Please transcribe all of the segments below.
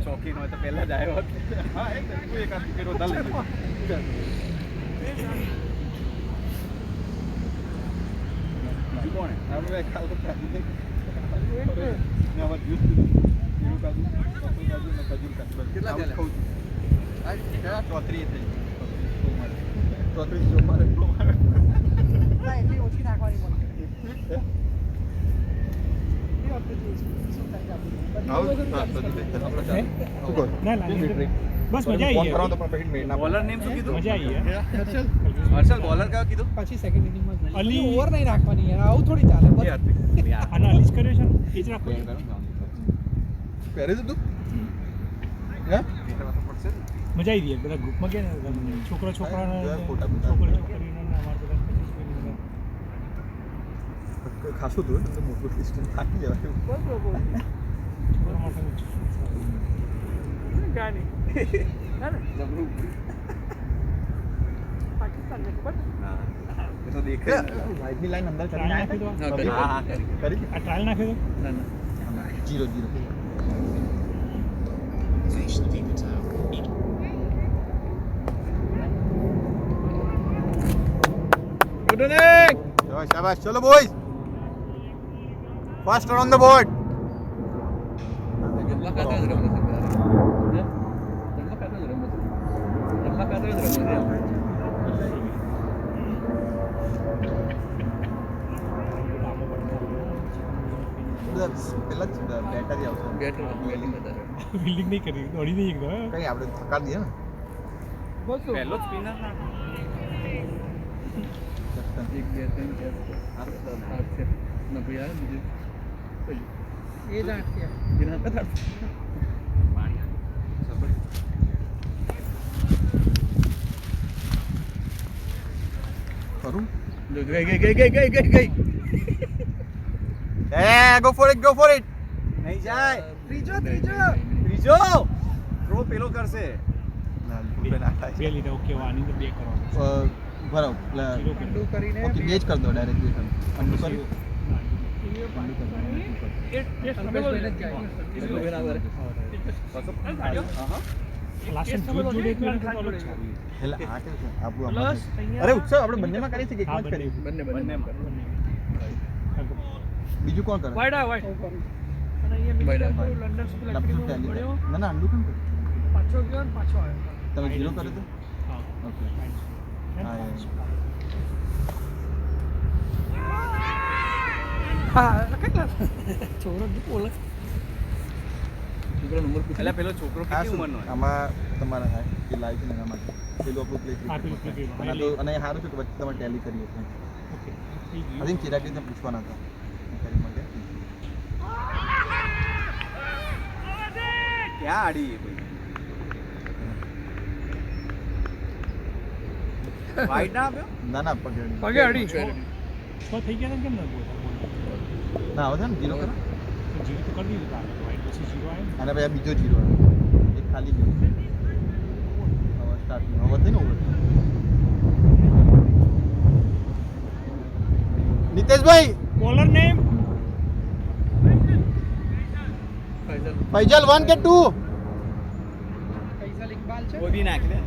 શોખીન હોય તો પહેલા જ આવ્યો હા એક આ ટિકિટ વધારે કોણ આપણે કાલ તો ખાધી ને હવે જ્યુસ પીવું કાજુ કેટલા ખાઉં છું આ 34 થઈ 34 મારે ના એટલી ઓછી નાખવાની મને બસ મજા આવી બોલર નેમ શું કીધું મજા આવી હર્ષલ બોલર કયો કીધું પછી સેકન્ડ ઇનિંગમાં અલી ઓવર નહીં નાખવાની યાર આવું થોડી ચાલે આનો અલીસ કર્યો છે ને એ જ રાખો પહેરે તું હે મજા આવી ગઈ બધા ગ્રુપમાં ગયા ને છોકરા છોકરાને છોકરી છોકરીને અમારા બધા ખાસું દૂર મોટું ડિસ્ટન્સ થાકી જવાય છોકરા માટે ગાડી ના જબરું પાકિસ્તાન ને ખબર એ તો દેખે વાઇડની લાઈન અંદર કરી નાખી દો હા કરી આ ટ્રાયલ નાખી દો ના 0-0 Good inning! Shabash, chalo boys! Faster on the board! Fielding નહીં કરી દોડી નહીં એકદમ કઈ આપણે થકા દઈએ ને પહેલો સ્પિનર ના એક બે ત્રણ ચાર આઠ છે ના ભાઈ આ બીજું એ જ આઠ એના પતા કરું ગઈ go for it નહીં જાય ત્રીજો થ્રો પેલો કરશે બે લીધા ઓકે આની તો બે કરવાનું બરાબર અંડુ કરીને ઓકે બે જ કર દો ડાયરેક્ટ બે કર અંડુ કરી લાસ્ટ જોડે એક મિનિટ તો અલગ છે એટલે આ કે આપું અરે ઉત્સવ આપણે બંનેમાં કરી છે કે એકમાં જ કરી બંને બીજું કોણ કરે વાઈડા વાઈડ અને અહીંયા મિસ્ટર લંડન સ્કૂલ એકેડમી પડ્યો ના અંડુ કેમ કરે પાછો ગયો ને પાછો આવ્યો તમે 0 કર્યો તો હા ઓકે હા કેટલા છોકરો બોલે છોકરો નંબર પૂછ એટલે પેલો છોકરો કેટલી ઉંમરનો હોય આમાં તમારા હા કે લાઈવ છે એના માટે પેલું આપણું પ્લે અને સારું છે કે વચ્ચે તમે ટેલી કરીએ છીએ ઓકે I think ચિરાગને પૂછવાના હતા કરી માટે ક્યાં આડી વાઈડ ના આપ્યો ના પગે અડી છ થઈ ગયા ને કેમ ના બોલ ના આવે છે ને 0 કરો જીરો તો કરી દીધું વાઈટ પછી 0 આવ્યો અને પછી બીજો 0 આવ્યો એક ખાલી ગયો હવે સ્ટાર્ટ હવે થઈ ને over Niteshbhai bowler name Faizal 1 કે 2 ફૈઝલ ઇકબાલ છે કોઈ બી નાખ દે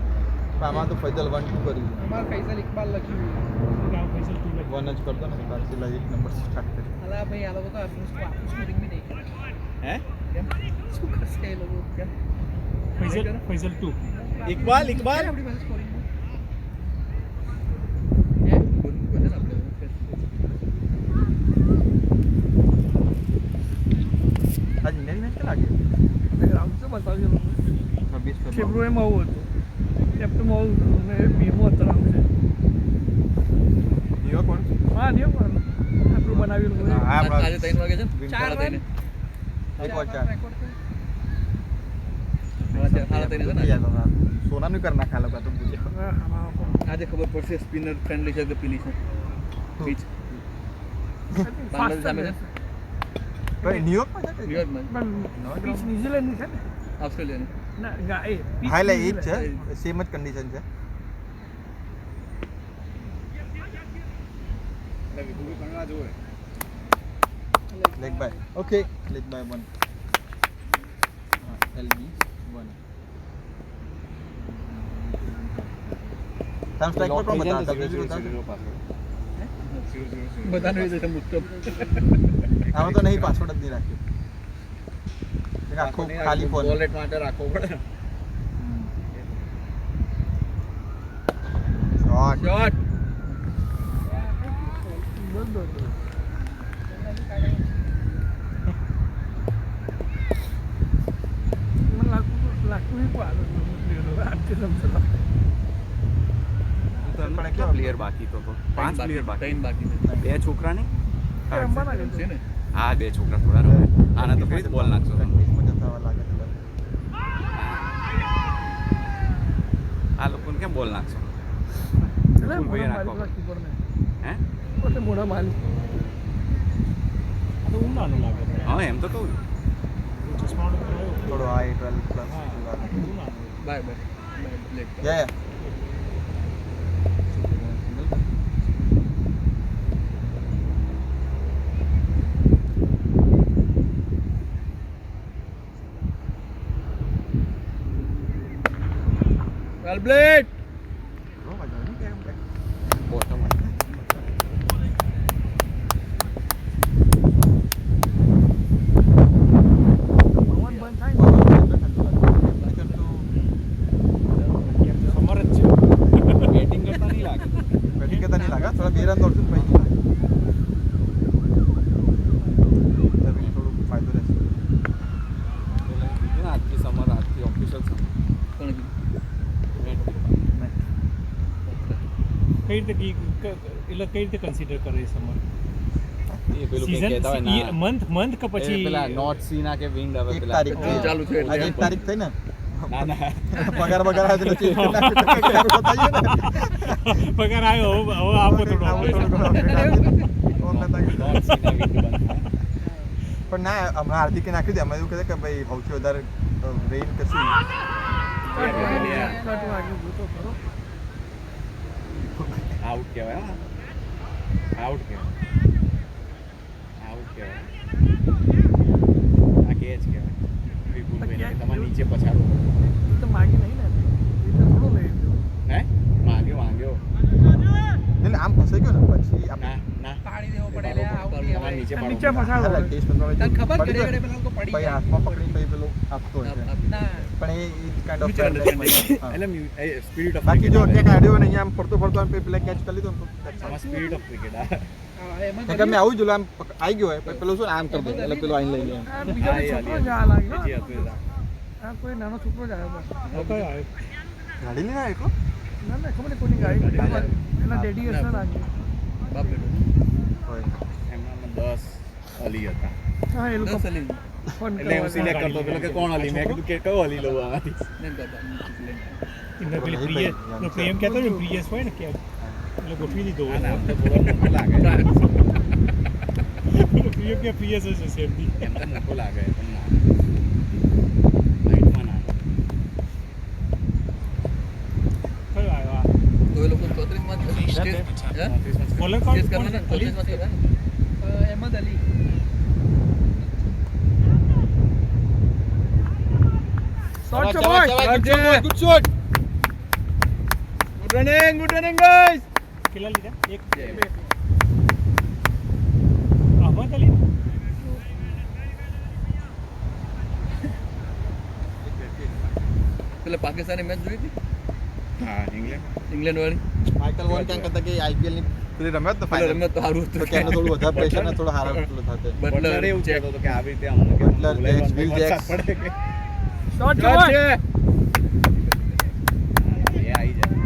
આમાં તો ફૈજલ 1 2 કર્યું અમાર ફૈઝલ ઇકબાલ લખ્યું પૈસા તું લખ 1 જ કરતો ને તારે છેલ્લા એક નંબર સ્ટાર્ટ કરી અલા ભાઈ આ લોકો તો આપનું સ્કોરિંગ બી નહીં કરે હે શું કરશે એ લોકો કેમ ફૈઝલ 2 ઇકબાલ આપણી પાસે સ્કોરિંગ આજ ઇન્ડિયન મેચ કે લાગે ગ્રાઉન્ડ તો બતાવ્યું 26 ફેબ્રુઆરીમાં આવું હતું એપ્રિલમાં આવું હતું અને બીમો અત્યારે આવું છે નિયો કોણ હા નહીં પણ આપણું બનાવ્યું હતું હા આજે 3 વાગે છે ને 4 વાગે એક વાર ચાર સોનાનું કર નાખા લોકો તો પૂછે આજે ખબર પડશે સ્પિનર ફ્રેન્ડલી છે કે પેલી છે પીચ બાંગ્લાદેશ સામે છે ભાઈ ન્યુયોર્કમાં છે ન્યુયોર્કમાં પીચ ન્યુઝીલેન્ડની છે ને ઓસ્ટ્રેલિયાની ના એ પીચ હા એટલે એ જ છે સેમ જ કન્ડિશન છે leg bye okay leg bye 1 LB 1 time strike पर कौन बताता है બધાને એ રીતે મુક્ત આમાં તો નહીં પાસવર્ડ જ નહીં રાખ્યો એક આખો ખાલી ફોન વોલેટ માટે રાખવો પડે શોટ શોટ મને લાગતું નહીં પાડો આજથી સમજો પણ કેટલા પ્લેયર બાકી તો 5 પ્લેયર બાકી ત્રણ બાકી છે બે છોકરા ને રમવાના છે ને હા બે છોકરા થોડા રમે આના તો કઈ બોલ નાખશો પ્રેક્ટિસમાં જતા લાગે છે આ લોકોને કેમ બોલ નાખશો એટલે ભાઈ મોઢા નાખો મારી કીપરને હે પોતે મોઢા મારી આ તો ઊંડાનું લાગે છે. હા એમ તો કહું ચશ્માનો તો આવ્યો. થોડો હાઈ 12 પ્લસ હા, ઊંડાનું. બાય બાય બ્લેક યા વેલ બ્લેડ નો મજા નહીં કેમ બોટમ પવન બંધ થાય ને કેમ તો ખબર જ છે. બેટિંગ કરતા નહીં લાગે बैटिंग करता नहीं लगा थोड़ा बेरन दौड़ से पहले तभी थोड़ा फायदो रहશે આજથી સમર આજથી ઓફિશિયલ સમર કોણ કઈ રીતે એટલે કઈ રીતે કન્સિડર કરે છે સમર એ પેલું કે કહેતા હોય સીઝન ના મંથ કે એ પછી પેલા નોર્થ સી ના કે વિન્ડ હવે 1 પેલા તારીખ ચાલુ છે એટલે. આજે 1 તારીખ થઈ ને ના ના પગાર બગાર આવે એટલે ચેન્જ કરી નાખે બતાઈએ ને પગાર આવ્યો હવે આપો થોડો નોર્થ સી ના વિન્ડ બંધ પણ ના હમણાં હાર્દિકે નાખ્યું છે અમે એવું કહે કે ભાઈ સૌથી વધારે રેઇન કશું કટ વાગ્યું તો ખરો આઉટ કહેવાય હા આઉટ કહેવાય આઉટ કહેવાય આ કેચ કહેવાય વિપુલભાઈ કે તમારે નીચે પછાડવું પડે એ તો માગી નહીં ને એ તો થોડું લઈ લીધું હે માંગ્યો એટલે આમ ફસાઈ ગયો ને પછી ના ના પાડી દેવો પડે એટલે આ આઉટ તમારે નીચે પાડવું નીચે પડે. ફસાડો આપણે ટેસ્ટ માં તને ખબર ઘરે ઘરે પેલા લોકો પડી ભાઈ જાય. હાથમાં પકડી પછી પેલો આપતો હોય છે ના પણ એ કાઇન્ડ ઓફ એટલે સ્પિરિટ ઓફ બાકી જો ક્યાંક આડ્યો ને અહીંયા આમ ફરતો ફરતો આમ પેલા કેચ કરી લીધો ને તો catch આમાં સ્પિરિટ ઓફ ક્રિકેટ એમાં થાય. કે મેં આવું જોયું આમ આવી ગયો હોય પછી પેલું શું ને આમ કરી દે એટલે પેલો આઈને લઈ લે એમ. આ બીજો છોકરો જ આ લાગ્યો જે હતું એ આ કોઈ નાનો છોકરો જ આવ્યો બસ કયો આવ્યો ગાડી લઈને આવ્યો એકલો? ના ના ખબર નહીં કોની ગાડી એના ડેડી હશે લાગ્યું બાપ બેટો હોય એમનામાં 10 અલી હતા હા એ લોકો 10 અલી ફોન એટલે હું સિલેક્ટ કરતો પેલો કે કોણ અલી મેં કીધું કે કયો અલી લઉં આમાંથી નહીં બાબા એમને પેલી પ્રિયમ કહેતો ને પ્રિયસ હોય ને કે એટલે ગોઠવી દીધો આ નામ હોય તો થોડો મોટો લાગે પ્રિયમ કે પ્રિયસ હશે સેમથી એમ તો મોટો લાગે પણ ના હાઈટમાં ના કયો આવ્યો આ તો એ લોકો 34 માં સ્ટેજ હે બોલર કોણ સ્ટેજ કરવાના 34 માં કરવાના અહેમદ અલી શોટ છે boy good shot good running guys કેટલા લીધા એક અહમદ અલી પેલા પાકિસ્તાની મેચ જોઈ હતી હા ઇંગ્લેન્ડ વાળી માઇકલ વોન ક્યાં કરતા કે આઈપીએલ ની પેલી રમ્યો તો પેલા ફાઇનલ રમત તો સારું તો હતું કે એનો થોડું વધારે પ્રેશર ને થોડો હારો પેલો થતો બટલર એવું કહેતો હતો કે આવી રીતે અમને કે બટલર, જેક્સ, વિલ જેક્સ. પડે કે શોટ છે બોય એ આવી જાય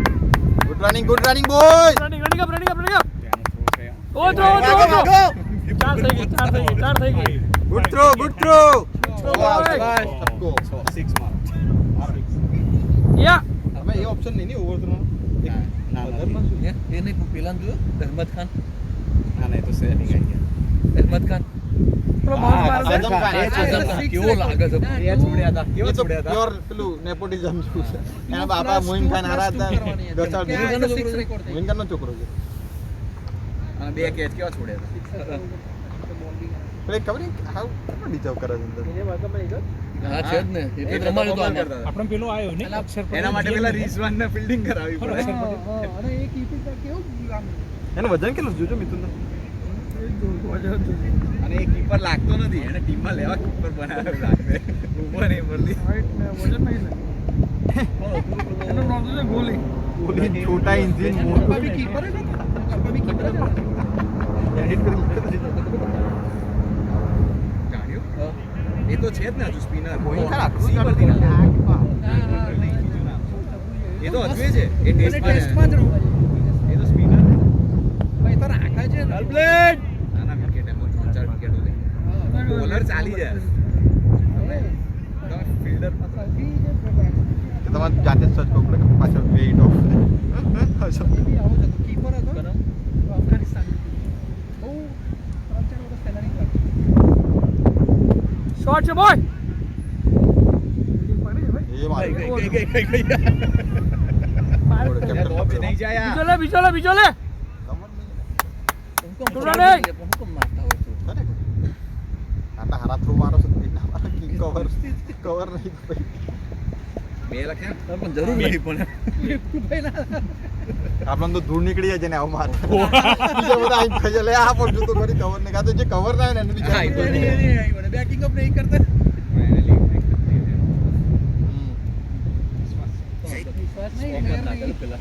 good running boy running up ત્યાંનો થ્રો છે ઓ જો ચાર થઈ ગઈ ચાર થઈ ગઈ ગુડ થ્રો બોય. 6 મારો યા અમે એ ઓપ્શન નહીં ને ઓવર થ્રો ના એ નહીં પેલા જોયો અહેમદ ખાન ના ના એ તો સેટિંગ આવી ગયા અહેમદ ખાન પેલો બાઉન્સ હા, મારે આઝમ ખાન. આઝમ ખાન કેવો લાગે છે એ છોડ્યા હતા એ તો પ્યોર પેલું નેપોટિઝમ જેવું છે એના બાપા મોઇન ખાન હારા હતા દસાડ મોઇન ખાનનો છોકરો છે અને બે કેચ કેવા છોડ્યા હતા પેલે ખબર નહીં હાવ કેમ ડિઝર્વ કરે છે અંદર એને વાગમાં લીધો હા છે જ ને એટલે રમાડ્યો તો આમાં. આપણે પેલો આવ્યો ને અક્ષર પટેલ એના માટે પેલા રિઝવાન ને ફિલ્ડિંગ કરાવી પડે અને એ કીપર કેવું આમ એનું વજન કેટલું છે? જોજો મિથુન અને એ કીપર લાગતો નથી એને ટીમમાં લેવા કીપર બનાવ્યો લાગે ઉભો નહીં પડતી હાઈટ ને વજન નહીં લે એનો નામ છે ગોલી ઓલી છોટા ઇન્જિન મોટું અભી કીપર है अभी कीपर है એડિટ કરી જાણ્યું એ તો છે જ ને હજુ સ્પિનર કોઈ ખરા આટલું સી જ પરથી નથી. એ તો હજુ છે એ ટેસ્ટમાં જ રહું એ તો સ્પિનર ભાઈ તો રાખા છે બ્લેડ નાના વિકેટ એમ 4 વિકેટો લે બોલર ચાલી જાય તમે ફિલ્ડર કે તમારે જાતે જ સર્ચ કરવું પડે કે પાછળ વેઇટ ઓફ આવો જતો કીપર હતો અફઘાનિસ્તાન બહુ 3-4 વર્ષ પહેલાની વાત શોટ છે બોય એ મારે ગઈ નહીં જાય બીજો લે ખબર નહીં. હુકમ છોકરા નહીં. હુકમ મારતા હોય તો ખરેખર. આટલા હારા થ્રો મારો છે એટલા મારા king કવર નહીં તો પછી. 2 લખ્યા પણ જરૂર નહીં પણ આપણને તો ધૂળ નીકળી જાય છે ને આવું મારે બીજા બધા આઈ ખજે લે આ પણ જોતો કરી કવર ને કાતો જે કવર ના હોય ને એને બી હા, એ તો ચાલે. બેટિંગ અપ નહીં કરતા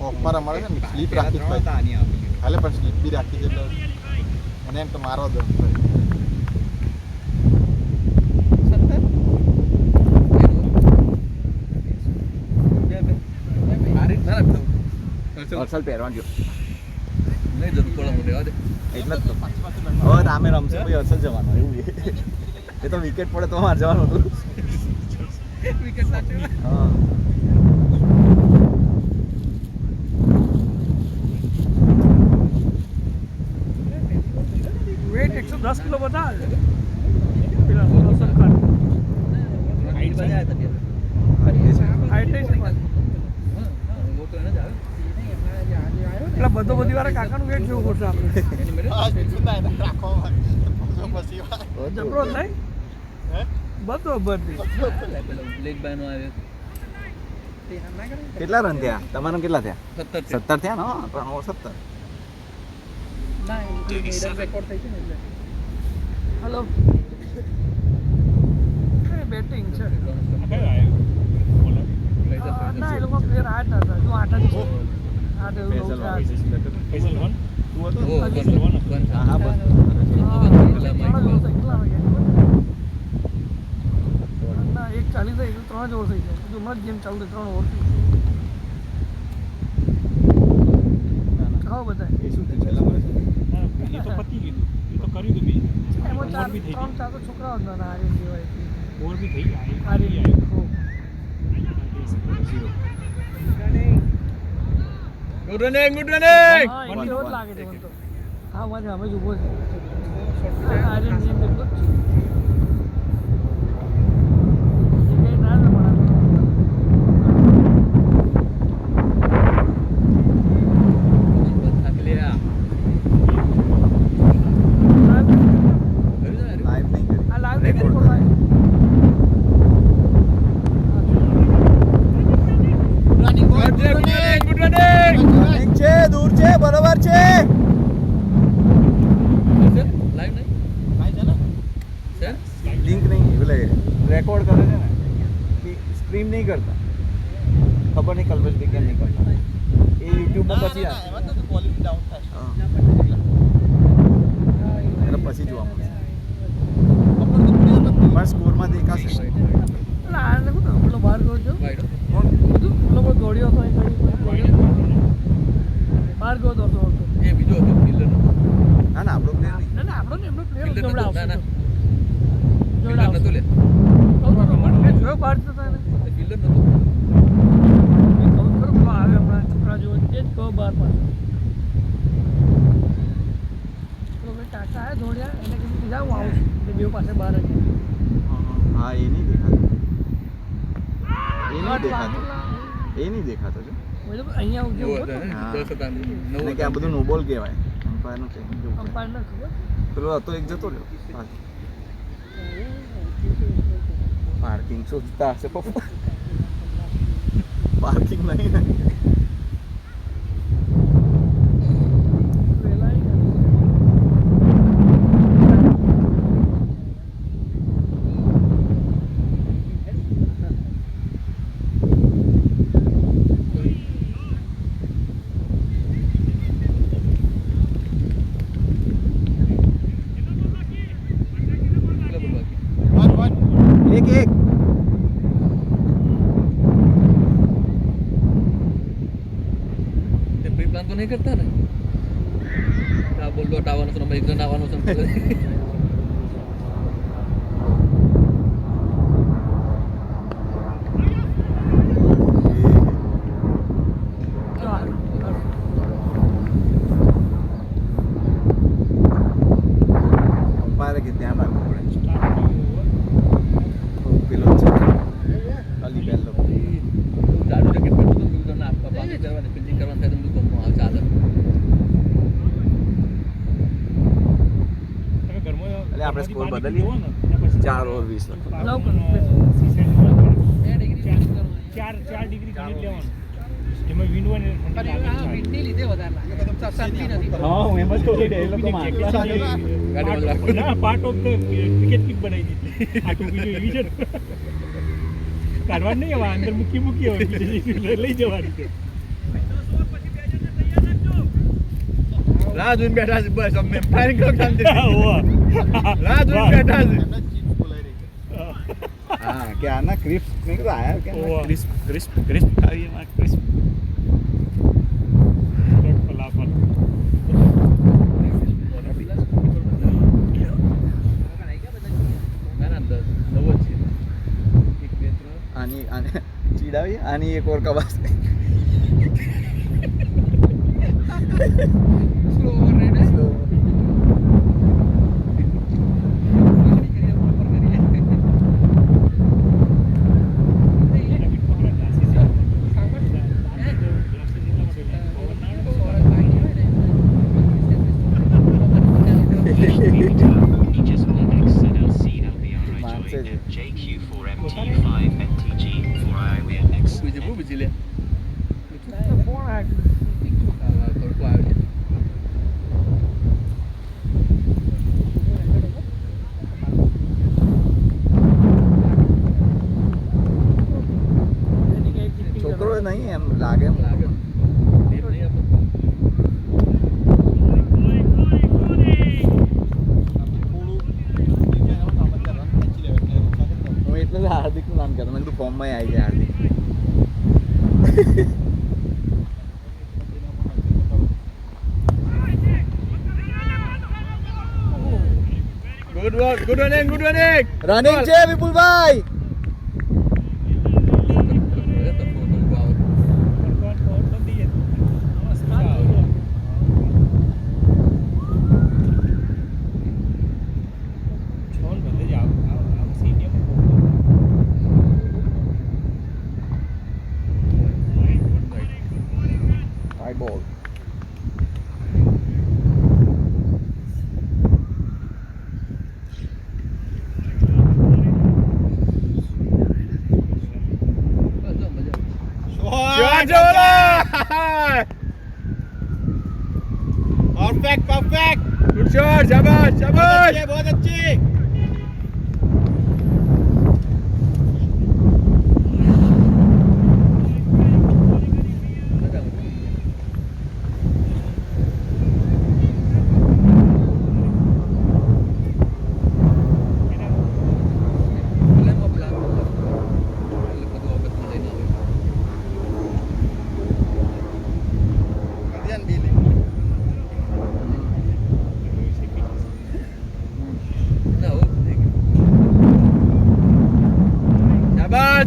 ઓફમાં રમાડે છે ને સ્લીપ રાખી જ ભાઈ હાલે પણ સ્લીપ બી રાખી છે એટલે અને એમ તો મારવા દો અસલ પહેરવા ગયો નહીં જરૂર પડે મને રહેવા દે એટલે જ તો હવે રામે રમશે પછી અસલ જવાનું એવું એ તો વિકેટ પડે તો મારે જવાનું હતું વિકેટ સાચવે હા વેટ 110 કિલો બતાવે પેલા હસન ખાન હાઈટ બાજુ આવ્યા હતા હાઈટ નહીં છે પાછું. વો તો એને જ આવે એટલે બધો બધી વાર કાકાનું વેટ જોવું પડશે આપણે જબરો જ નહીં બધો બધી બ્લેક બાય નો આવ્યો કેટલા રન થયા તમારા કેટલા થયા 17 17 થયા ને હા 3 ઓવર 17 ના મેડલ રેકોર્ડ થઈ છે ને એટલે હેલો બેટિંગ છે કયો આવ્યો બોલો ના એ લોકો પ્લેયર 8 હતા જો 8 જ છે 8 એવું ફેસલ છે વાળી સિલેક્ટ ફેસલ વન તું હતો ઓ હજી બંધ જોવાનું. બંધ હા હા બસ ના 1:40 થઈ ગયું 3 જ ઓવર થઈ જાય હજુ હમણાં જ ગેમ ચાલુ થઈ 3 ઓવર થઈ ખાઓ બધા એ શું થયું છેલ્લા મળે હા, એ તો પતી ગયું એ તો કર્યું હતું મેં એમાં ઓવર બી થઈ 3-4 તો છોકરાઓ જ ના આર્યન જેવાય ઓવર બી થઈ ગયા Aryan good running good running હા એ એવો જ લાગે છે મને તો હા મારે અમે જ ઊભો છે આર્યન જેમ જેટલો જ છે એ કંઈ ના રમાડે. થાકી લે લાઈવ નહીં કરી આ લાઈવ રેકોર્ડ થાય ગુડ રનિંગ છે દૂર છે બરોબર છે લાઈવ નહીં છે લિંક નહીં એટલે રેકોર્ડ કરે છે ને સ્ટ્રીમ નહીં કરતા ખબર નહીં કલ્પેશભાઈ કેમ નહીં કરતા એ યુટ્યુબમાં પછી આવે હા. એટલે પછી જોવા મળશે પણ સ્કોરમાં દેખાશે એટલે આ ને શું પેલો બહાર ગયો છો વાઈડ બધું પેલો કોઈ દોડ્યો હતો એ ઘડી બહાર ગયો દોડતો દોડતો એ બીજો હતો ફિલ્ડર નતો ના ના આપણો પ્લેયર નહીં ના ના આપણો ને એમનો પ્લેયર ફિલ્ડર નતો જોવડાવશે ના ના જોવડાવશે. ફિલ્ડર નતો લે મેં જોયો બહાર જતો એને ફિલ્ડર નતો મેં કહું ખરું પેલો આવે હમણાં છોકરા જેવો તે જ કહો બહાર પાછો પેલો મેં કાકા આવ્યા દોડ્યા એને કીધું જા હું આવું છું એટલે બેઉ પાસે બહાર જ હા એ નહીં દેખાતો એ નહીં દેખાતો એ નહીં દેખાતો છે અહીંયા ઉભો એવો હતો હતો ને હા. 10 હતા અને 9 કે આ બધું નો બોલ કહેવાય અમ્પાયરનું ટ્રેનિંગ જેવું છે. અમ્પાયર ને ખબર પેલો હતો એક જતો રહ્યો પાછો. पार्किंग शोधता हसे पप्पा पार्किंग नाही ना एक एक તે પ્રી પ્લાન તો નહીં કરતા ને આ બોલ ડોટ આવવાનો છે નંબર 1 જણ આવવાનો છે પારે કે ત્યાં માં પેલો છે ખાલી બેલ જાડું જેકેટ પહેરતું તો બીજું ના આપવા પાછી કરવાની ફિલ્ડિંગ કરવાનું થાય તો બીજું કોમ ચાલે તમે ઘરમાં એટલે આપણે સ્કોર બદલીએ. જુઓ ને, ને પછી 4 ઓવર 20 રન. ચાર ડિગ્રી ગણિત લેવાનું જેમાં વિન્ડ હોય ને ઠંડી લાગે છે. હા હું એમ જ કહું છું એ લોકો ગાડીમાં જ રાખો. ના part of the cricket kit બનાવી દીધી આ ટોપી જો એવી છે ને કાઢવાની નહીં હવે અંદર મૂકી હવે બીજી લઈ જવાની છે. રાહ જોઈને બેઠા છે બસ અમે ફાયરિંગ કરો શાંતિ ઓવા. રાહ જોઈને બેઠા છે એમના ચીપ્સ બોલાઈ રહી છે. हाँ क्या ना क्रिस्प नहीं तो आया क्या ओह। क्रिस्प क्रिस्प क्रिस्प खाइए ना क्रिस्प ફલાફલ ના ના નવો જ છે 1 2 3 आनी आने चिड़ावी आनी एक और कबास સ્લો ઓવર રાઈડ બીજું બહુ બીજી લે તડકો આવે છે छोकरो नहीं एम लागे एम લાગે ટીપ નહીં આપો હું એટલે હાર્દિક નું નામ કહેતો મેં કીધું ફોર્મ માં આવી જાય હાર્દિક ગુડ રનિંગ રનિંગ છે વિપુલભાઈ હાઈ બોલ परफेक्ट गुड शॉट शाबाश शाबाश बहुत अच्छी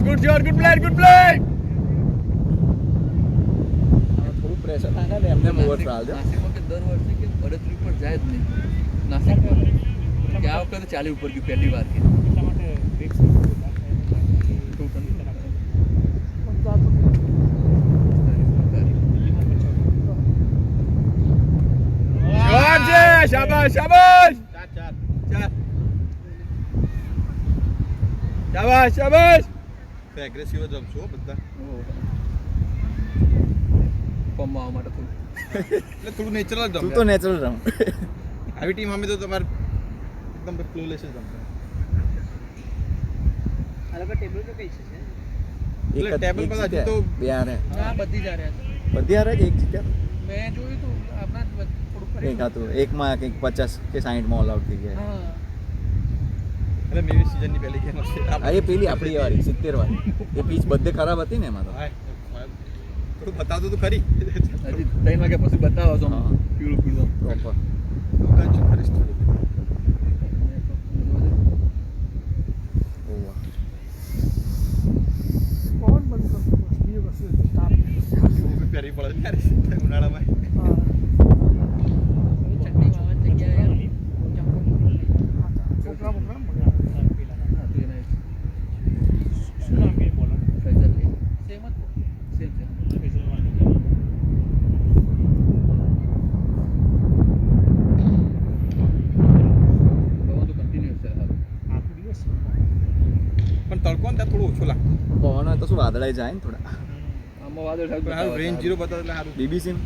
Good shot, good play, good play. થોડું પ્રેશર થાય ને એમને ઓવર ચાલ દે નાસિકમાં કે દર વર્ષે કે 38 ઉપર જાય જ નહીં નાસિકમાં કે આ વખતે 40 ઉપર ગયું પહેલી વાર કે એટલા માટે બ્રેક્સ શોટ છે શાબાશ શાબાશ चार चार ચાર શાબાશ શાબાશ તો એગ્રેસિવ જ રમશો હો બધા. ફોર્મમાં આવવા માટે થોડું એટલે થોડું નેચરલ જ તું રમ. તો નેચરલ રમ. આવી ટીમ અમે તો તમારે એકદમ ફ્લોલેસ જ રમતા. એટલે ટેબલ પર હજી તો બે હારે બધી જ હારે બધી હારે કે એક જીત્યા મેં જોયું તું આપણા થોડુંક એક હતું એકમાં કંઈક 50 કે 60 ઓલ આઉટ થઈ ગયા. એટલે મેવી સીઝનની પહેલી ગેમ હશે. આ એ પેલી આપણી વાળી 70 વાળી એ પીચ બધે ખરાબ હતી ને એમાં તો. હાય. થોડું બતાવતું તું ખરી. હજી 3 વાગ્યા પછી બતાવો છો હા. પીળું પીળું પ્રોપર. તું કાંઈ ખરીશ થોડું. કોણ બંધ કરતું બીજું કશું તાપ પહેરી પડે ને યાર ઉનાળામાં. છોકરા બોકરા શું નામ કે બોલર આખો દિવસ પણ તડકો ને ત્યાં થોડું ઓછું લાગતું. પવન હોય તો શું વાદળાઈ જાય ને થોડા. પણ હાલ રેન્જ 0 બતાવે એટલે સારું. બીબીસી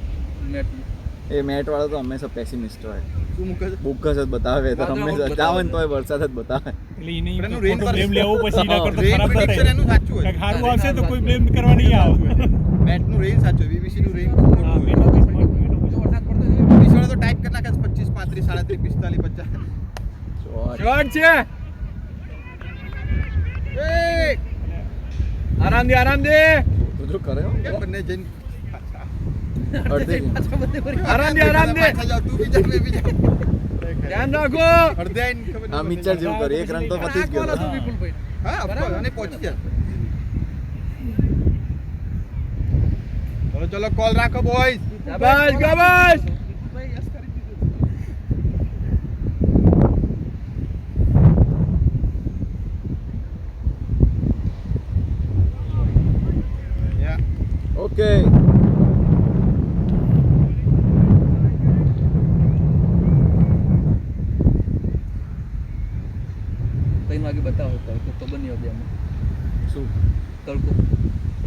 એ મેટ વાળો તો હંમેશા પેસિમિસ્ટ હોય. શું મૂકે છે? બોગસ જ બતાવે તો વાદળાઓ હંમેશા જ જાવ ને બતાવે. તોય વરસાદ જ બતાવે. એટલે એને પણ એનું rain ખોટો blame લેવો પછી એના કરતા રેન ખરાબ ના પ્રિડિક્શન થાય એનું સાચું હોય. કંઈક સારું આવશે તો કોઈ બ્લેમ કરવા નહીં આવે મેટનું રેન સાચું હોય, BBC નું રેન હા, ખોટું હોય. મેં તો BBC વાળા તો ટાઈપ કરી નાખે છે 25, 35, 37, 45, 50. શોર્ટ. શોર્ટ છે એક! આરામ દે કૂતરું કરે હો. કેમ બંને જઈને અડધે જ. આરામ દે પાછા જાઓ, તું બી જા, મેં બી જાઉં. ધ્યાન રાખો અડધે આઈને ખબર નહીં આ મિક્સર જેવું કરે એક રન તો પતી જ ગયો. હા, of course, અને પહોંચી જાય. ચલો ચલો કોલ રાખો બોયઝ. શાબાશ શાબાશ ઓકે. ત્રણ વાગે બતાવો તડકો ખબર નહીં હવે આમાં શું તડકો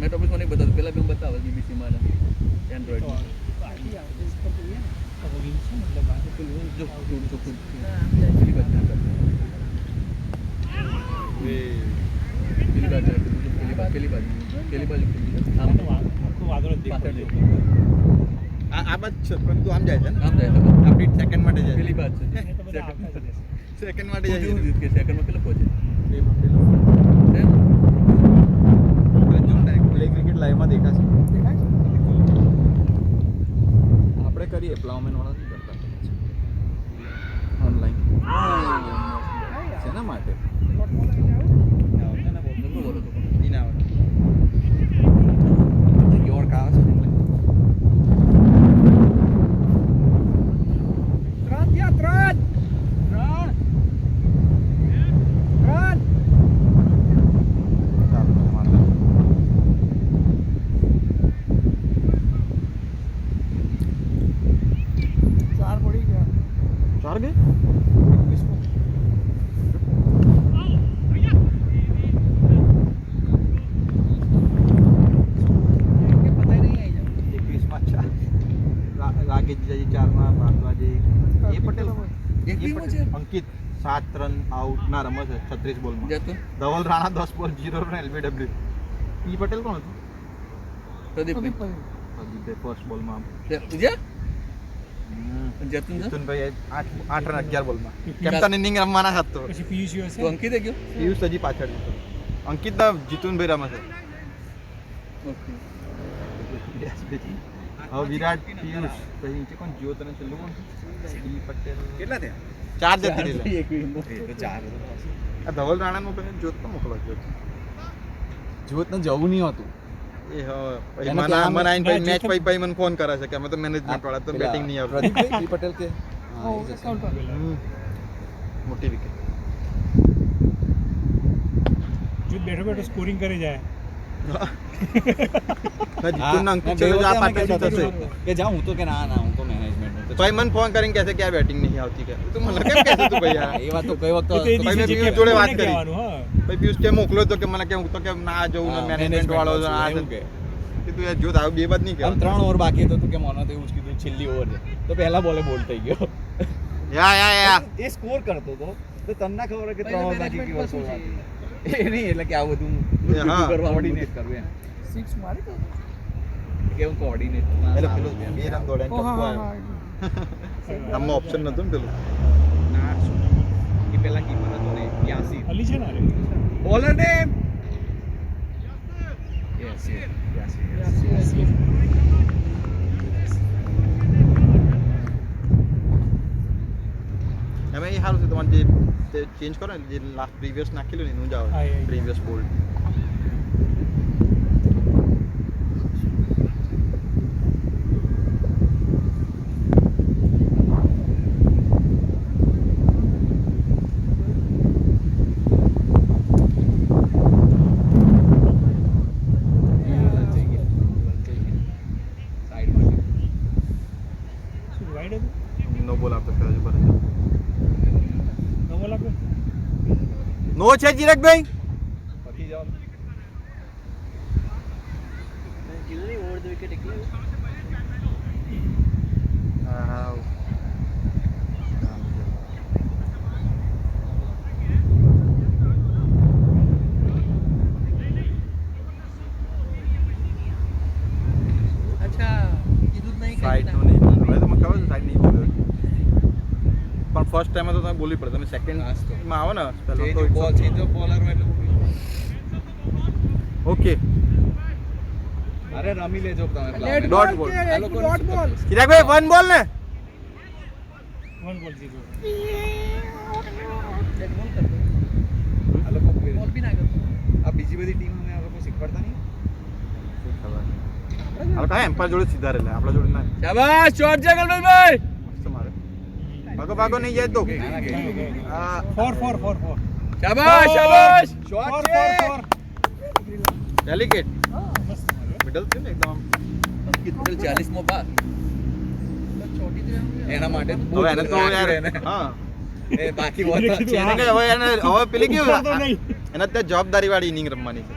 મેં ટોપિકમાં નહીં બતાવતું પહેલાં મેં બતાવે બીબીસીમાં એન્ડ્રોઈડમાં જો થોડું ચોખ્ખું પેલી બાજુ આમ આખું વાદળ જ પાછળ દેખાય જો. આ બાદ છે પરંતુ આમ જાય છે ને આમ જાય તો આપણી સેકન્ડ માટે જાય પેલી બાજુ છે એ તો બધા આવતા જ રહેશે. સેકન્ડ માટે તું જાય જેવું કે સેકન્ડમાં કેટલો પહોંચે છે? પ્લે ક્રિકેટ લાઈવમાં દેખાશે. દેખાય છે આપણે કરીએ પ્લાવમેન વાળા નહીં કરતા ઓનલાઈન. શેના માટે? જબરો બોલો તો ઈના આવે યોર્ક આવે છે એટલે ચાર પડી ગયા 4 ગઈ. રાગેશજી 4 માં ભારદ્વાજે એ પટેલ એક ટીમમાં છે? અંકિત 7 રન આઉટ ના રમે છે 36 બોલમાં. જતું ધવલ રાણા 10 બોલ 0 રન LBW. ઈ પટેલ કોણ હતું? પ્રદીપ પ્રદીપે ફર્સ્ટ બોલમાં જતું છે જીતુનભાઈ 8 રન 11 બોલમાં કેપ્ટન ઇનિંગ રમવાના હતો. પછી પિયુષ હશે તો અંકિતે ગયો પિયુષ હજી પાછળ હતો. અંકિત ના જીતુનભાઈ રમે છે. ઓકે હવે વિરાટ પિયુષ પછી નીચે કોણ જીઓ તને છેલ્લું કોણ ઈ પટેલ કેટલા થયા 4 જતી રહેલા. એક વિકેટ. આ ધવલ રાણાનો પેલે જોત તો મોકલો જોત જોતને જવું નહીં હતું. એ હવે પછી એને મને કહેવાનું- મને આઈને પછી હા, મેચ જોત પછી મને ફોન કરે છે કે અમે તો મેનેજમેન્ટ વાળા તો પેલા બેટિંગ નહીં આવતું. પ્રદીપભાઈ ઈ પટેલ કે હા, એ જ હશે. મોટી વિકેટ જૂથ બેઠો બેઠો સ્કોરિંગ કરી જાય જીતુનના અંકિત મેં છે ગઈ તો આ વખતે અમે પાર્ટનરશિપ કહેતા થશે. હતા કે જાઉં હું તો કે ના હું તો મેનેજમેન્ટ હું તો ભાઈ મને ફોન કરીને કહેશે કે આ બેટિંગ નહીં આવતી કે તું મને કેમ કહેશે તું ભાઈ યાર એ વાત તો કઈ વખત તો તે ભાઈ મેં દિવસે પિયુષ જોડે વાત કોને કરી. કહેવાનું, હા. ભાઈ પિયુષ કે મોકલો તો કે મને કેમ તો કે ના જવું ને મેનેજમેન્ટ વાળો છે આ છે. એવું કે કે તું યાર જો તારું બે બાદ નહીં આમ કહેવાનું. 3 ઓવર બાકી હતો તો કે મોનો તો એવું જ કીધું છેલ્લી ઓવર છે તો પહેલા બોલે બોલ થઈ ગયો યા એ સ્કોર કરતો હતો તો તને ના ખબર હોય કે 3 ઓવર બાકી કેવો સ્કોર એ નહીં એટલે કે આ બધું હા. કોઓર્ડિનેટ કરવું એમ સિક્સ મારી તો કે હું કોઓર્ડિનેટ એટલે પેલો બે રન દોડાઈને ઓ હા ટપ્પો હા આવ્યો. આમાં ઓપ્શન નતું ને પેલું. ના એ પેલા કીપર હતો ને યાસી અલી છે ને અરે. બોલર ને યસ યાસી એમાં એ સારું છે તમારે જે ચેન્જ કરો ને જે લાસ્ટ પ્રીવિયસ નાખેલું ને એનું જ હા, આવે એ. Previous bowled. શું wide હતું? નો બોલ આપતો પહેલા પર ન બોલ આપણે? નો છે ચિરાગભાઈ. પતી જાવ હા. સાઈડ નો નહીં બોલ્યો. હવે તો મને ખબર છે સાઈડ નહીં બોલ્યો. પણ ફર્સ્ટ ટાઈમ તો તમે બોલવી પડે. તમે સેકન્ડ માં આવો ને પહેલો તો બોલ ચેન્જ ઓફ બોલર માં એટલે ઓકે. અરે રમી લેજો તમે લેટ Dot બોલ ball. કે આ લોકો ડોટ બોલ ચિરાગભાઈ વન બોલ ને. One ball zero. આ લોકો આ બીજી બધી ટીમોને આ લોકો શીખવાડતા નહીં હાલ કાંઈ એમ્પાયર જોડે સીધા રહે આપણા જોડે ના. શાબાશ શોટ છે કલ્પેશભાઈ. મસ્ત મારે. ભાગો નહીં જાય તો આ Four. શાબાશ શાબાશ. Shot Four. ડેલિકેટ મસ્ત માર્યો. મિડલ છે ને એકદમ આમ. અંકિત પટેલ 40 માં બાર. એના માટે બહુ હવે એને તો રાખ્યું યાર એને. હા એ બાકી વાત એને કીધું, એને કે હવે એને હવે પેલી કેવું તો નહીં. એને અત્યારે જવાબદારી વાળી ઇનિંગ રમવાની છે.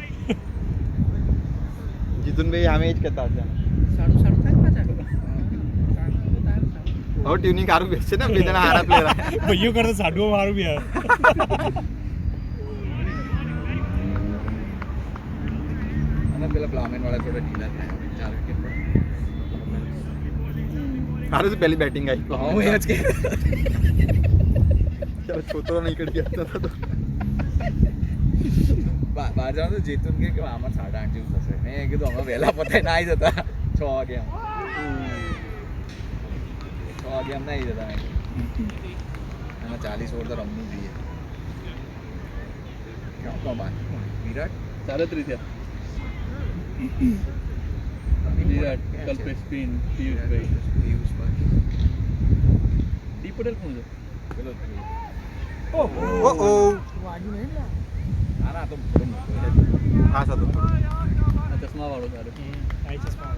જીતુનભાઈ આમે જ કહેતા હતા હવે ટ્યુનિંગ સારું બેસશે ને બે જણા હારા પ્લેયર. ભાઈઓ કરતા સાડુઓ મારું બી આવે. અને પેલા પ્લામેન વાળા થોડા ઢીલા થાય 4 વિકેટ પર સારું છે પહેલી બેટિંગ આવી. હું એ જ કે ચાલો છોતરો નીકળી ગયા હતા તો બહાર જવાનું તો જેતુન કે આમાં 8:30 જેવું થશે મેં કીધું અમે વહેલા પતાય ના આવી જતા 6 વાગે આમ 6 વાગે આમ ના આવી જતા મેં એમાં 40 ઓવર તો રમવું જોઈએ ક્યાં તો બાર વિરાટ 37 થયા. વિરાટ કલ્પેશ પિન પિયુષભાઈ પિયુષભાઈ ડી પટેલ કોણ છે? પેલો ઓ વાગ્યું નહીં ને ના ના તો થોડો મોટો છે. ખાસ હતું. આ ચશ્મા વાળો તારે. આઈ ચશ્મા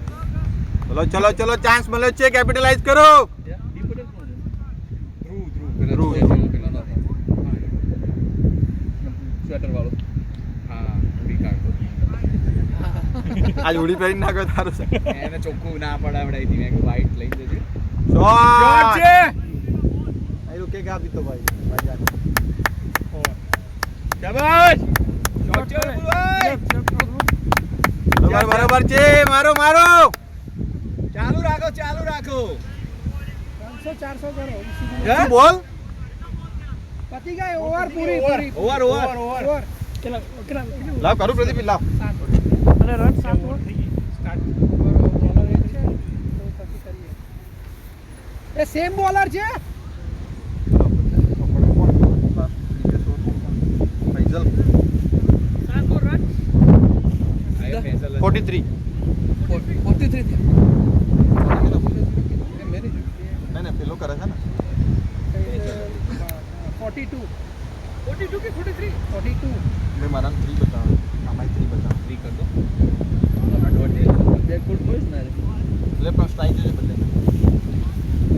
આવે. ચલો ચાન્સ મળ્યો છે કેપિટલાઇઝ કરો. ડી પટેલ કોણ છે? પેલો ધ્રુવ. પેલો નથી સ્વેટર વાળો. હા ઉડી કાઢતો આજ ઉડી પહેરી નાખ્યો તારું છે. એને ચોખ્ખું ના પડાવડાવી હતી મેં વાઈટ લઈ જજો શોટ છે. અહીં રૂકેગા અભી તો ભાઈ જાને. Four. શાબાશ. શોટ છે ભાઈ બરાબર છે મારો ચાલુ રાખો 300-400 કરો શું બોલ. પતી ગઈ ઓવર પૂરી ઓવર ઓવર કેટલા લાવ કરું પ્રદીપ લાવ. અને રન 7 ઓવર થઈ ગઈ. Start. બોલર એક છે તો પછી કરીએ એ સેમ બોલર છે ફૈઝલ 7 રન 43. 43 થયા. એ મેરી નહીં પેલો કરે છે ને 42 કે 43 42 મેં મારા 3 બતાવે આમાં 3 બતાવે. 3 કર દો બેકફૂટ બોયસ ના રે. એટલે પણ સ્ટ્રાઇક છે બધે.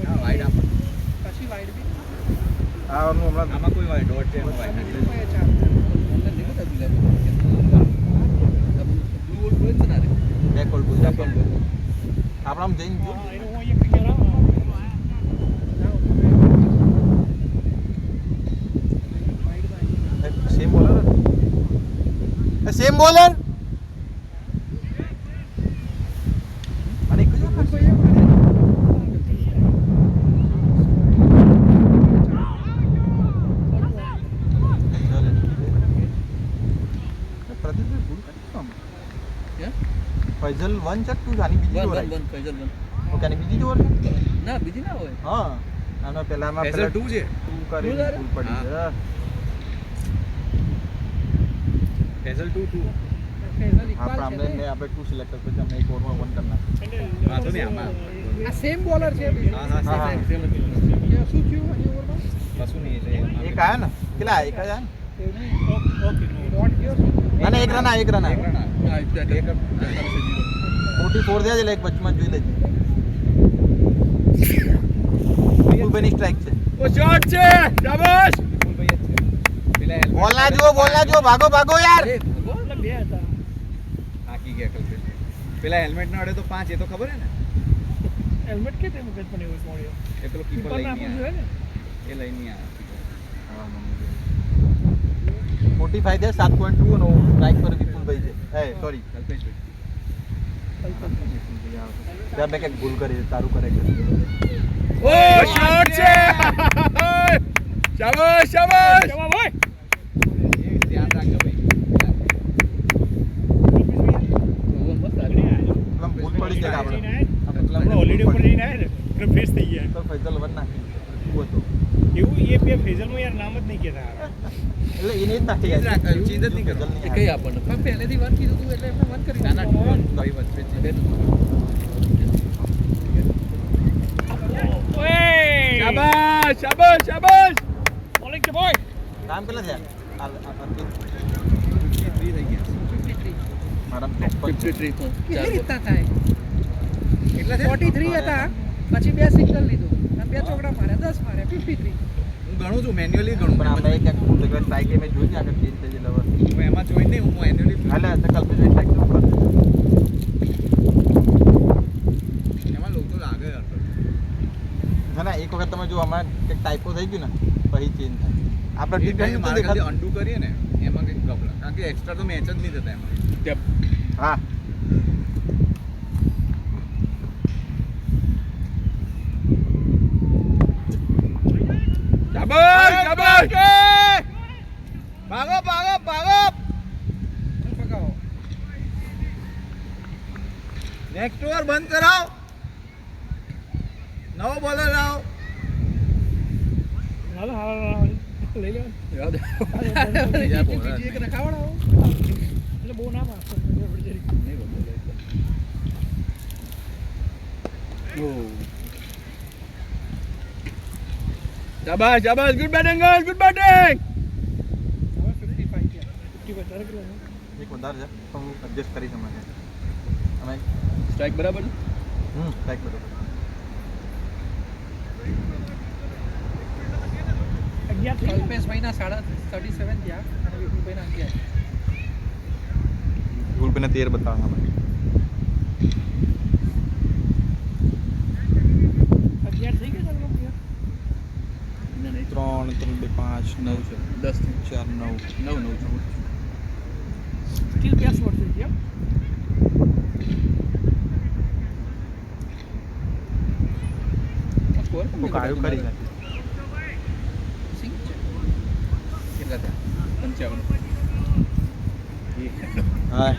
હા વાઈડ આનું હમણાં આમાં કોઈ વાય ડોટ છે એમાં વાય નાખી ઓનલાઈન નહીં બતાવ્યું લે. બ્લુ બોલ બોલ છે ને રે. બે કોલ બોલ આપણામાં જઈને જો હા, એનું હું અહીંયા picture આવે. સેમ બોલર સેમ બોલર અને એક જ વખત પ્રદીપભાઈ ભૂલ કરી કામ હે? ફૈઝલ 1 છે 2 આની બીજી over one Faisal one. Okay આની બીજી ઓવર છે ના બીજી ના હોય. હા આનો પહેલામાં ફેઝલ 2 છે 2 કરી Two ભૂલ પડી છે ફેઝલ 2 આપણે મેં આપણે 2 સિલેક્ટ પછી અમે એક ઓવરમાં 1 કરી નાખ્યું વાંધો નહીં આમાં. આ સેમ બોલર છે હા હા હા, હા. સેમ શું થયું આની ઓવરમાં કશું નહીં એટલે એમાં એક આયા ને કેટલા એક આયા ને ઓકે ડોટ ગયો ના ના એક રન આ એક રન એક રન આ હા એક એક 44 દે એટલે એક વચમાં જોઈ લેજે વિપુલભાઈની સ્ટ્રાઇક છે ઓ શોટ છે શાબાશ વિપુલભાઈ જ છે પેલા બોલ ના જો ભાગો ભાગો યાર એક બોલ. એટલે બે હતા. હાકી ગયા કલ્પેશ પેલા હેલ્મેટ ના અડે તો 5 એ તો ખબર હે ને હેલ્મેટ કે તે વખત પણ એવું જ મળ્યો. એ પેલો કીપર કીપર લઈ નાખવું નહીં જોઈએ ને. આવ્યો. એ લઈ નહીં આવ્યો 45 દે 7.2 નો સ્ટ્રાઇક પર વિપુલભાઈ છે એ સોરી કલ્પેશભાઈ ત્યાં મેં કંઈક ભૂલ કરી તારું કરે છે ઓ શોટ છે શાબાશ શાબાશ જવાબ હોય. એ ધ્યાન રાખજો ભાઈ ઓવર મસ્ત આવી. પેલા ભૂલ પડી જાય આપણે આપણે હોલિડે ઉપર જઈને આવ્યા ને એટલે ફ્રેશ થઈ ગયા. તો ફૈઝલ વન નાખી શું હતો એવું એ બે ફેઝલમાં યાર નામ જ નહીં કહેતા. એટલે એને જ નાખી ચેન્જ રાખ્યું, ચેન્જ જ નહીં કરતો. એ કઈ આપણને પણ પહેલેથી વન કીધું તું એટલે એમને વન કરી ના ના નાખ્યું. ભાઈ વચ્ચે છે ઓય! શાબાશ શાબાશ શાબાશ બોલિંગ છે બોય. નામ કેટલા થયા ફ્રી થઈ ગયા મારા 53 53 તો કેવી ચાર રીતના થાય કેટલા છે 43 હતા પછી બે સિંગલ લીધું અને બે ચોકડા માર્યા 10 માર્યા 53 હું ગણું છું મેન્યુઅલી ગણું પણ આપણે એક ભૂલ થઈ ગઈ સ્ટ્રાઇક મેં જોઈ આગળ ચેન્જ થઈ ગયેલો હું એમાં જોઈ નહીં હું મેન્યુઅલી હાલે તો કલ્પેશભાઈ સ્ટ્રાઇક શું કરે એમાં લોકો લાગે યાર ના ના એક વખત તમે જો આમાં કંઈક ટાઈપો થઈ ગયું ને પછી ચેન્જ થાય આપણે એ ડિફરન્સ ટાઈમે નથી મારે ખાલી દેખાતું અન્ડુ કરીએ ને એમાં કંઈક ગભરા કારણ કે એક્સ્ટ્રા તો મેચ જ નહીં થતા એમાં હા શાબાશ શાબાશ ભાગો ભાગો ભાગો પકાવો નેક્સ્ટ ઓવર બંધ કરાવો નવો બોલર લાવો હાલો હાલો લઈ લે. યાદ બીજા bowler બીજી એક રખાવડાવો એટલે બહુ ના મારતો. નહીં બોલ ઓ શાબાશ શાબાશ good batting girls good batting હવે 55 થયા 50 વધારે કેટલા છે? એક વધારે છે તો હું એડજસ્ટ કરી સમજે અમે સ્ટ્રાઇક બરાબર છે? સ્ટ્રાઇક બરોબર 11 થઈ ગયા? કલ્પેશભાઈના 37 થયા અને વિપુલભાઈના 11 ભૂલભાઈને 13 બતાવવા આપણે 11 થઈ ગયા ચાલો પ્લેયર. ના નહીં 3 3 2 5 9 છે 10 થી 4 9 9 9 14 સ્ટીલ બેસ્ટ વોટ થઈ ગયા. આ સ્કોર કોક આવ્યું કરી નાખ્યું સિંગ છે કેટલા થયા 55 હા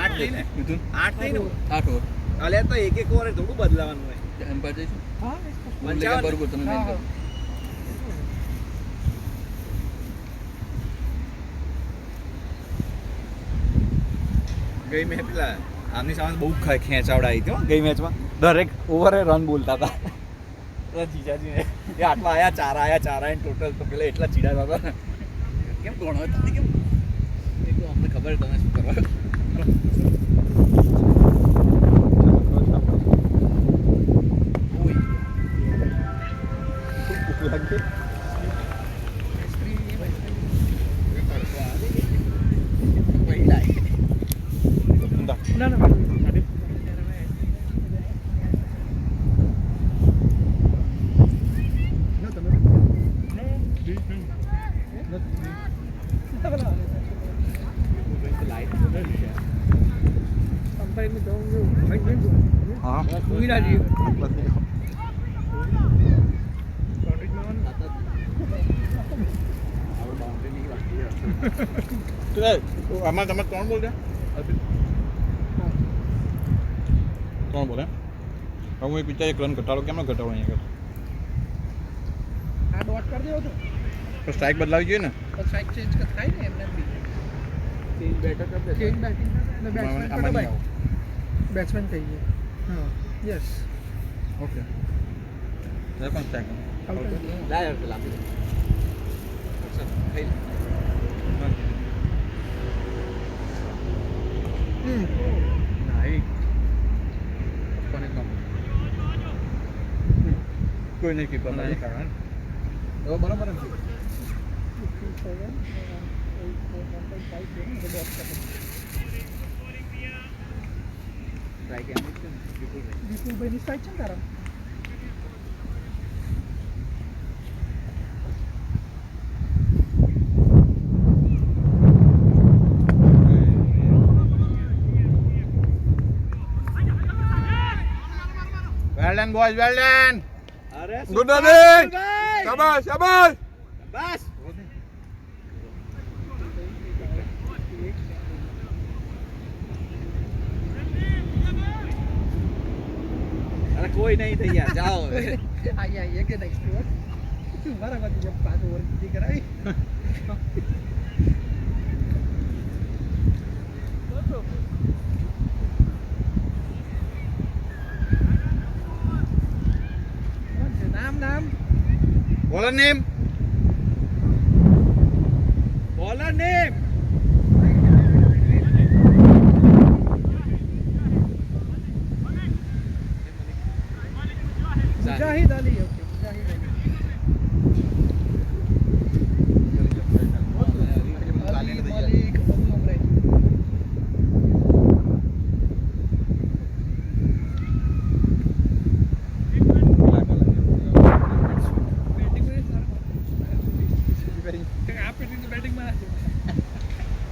8 થઈ ને મિથુન 8 થઈ ને 8 ઓવર અલે તો એક એક ઓવર થોડું બદલાવાનું હોય એમ્પાયર જઈશું હા બોલ લેગા બરોબર તમે મેન કરો ગઈ મેચ પેલા આમની સામે બહુ ખેંચાવડા આવી હતી હો ગઈ મેચમાં દરેક ઓવરે રન બોલતા હતા જીજાજી એ આટલા આયા ચાર આયા ટોટલ તો પેલા એટલા ચીડાતા હતા ને કેમ કોણ હોય તમે કેમ એક તો અમને ખબર તમે શું કરવા સુવિધા જીવ આમાં તમે 3 બોલ્યા 3 બોલ્યા હું એક વિચાર 1 રન ઘટાડો કેમ ઘટાડો અહીંયા આ ડોટ કરી દેવો તો સ્ટ્રાઇક બદલાવી જોઈએ ને તો સાઈડ ચેન્જ થાય ને એમને બી ચેન્જ બેટર કરી દે ચેન્જ બેટિંગ આમાં નહીં બેટ્સમેન કહીએ હા યસ ઓકે કોણ સ્ટ્રાઇક લાય યાર પેલા આપી દે ખાઈ લે કોઈ નહીં કીપર નહીં કારણ તો બરાબર નથી ટ્રાય કેમ છે વિપુલભાઈની સ્ટ્રાઇક છે ને તારા well done boys well done અરે ગુડ મોર્નિંગ શાબાશ શાબાશ બસ અરે કોઈ નહીં થઈ યાર જાઓ હવે આયા કે નેક્સ્ટ ઓવર મારા બાજુ જબ 5 ઓવર કી કરાવી નામ bowler name Mujahid Ali okay Mujahid Ali Malik અમરે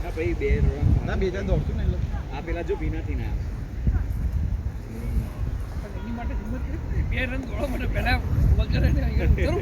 ના ભાઈ બે રન ના બે જણ દોડતું ને આ પેલા જો ભીનાથી ના એની માટે હિંમત કરી 2 રન દોડો મને પહેલા વગર એને આગળ કરું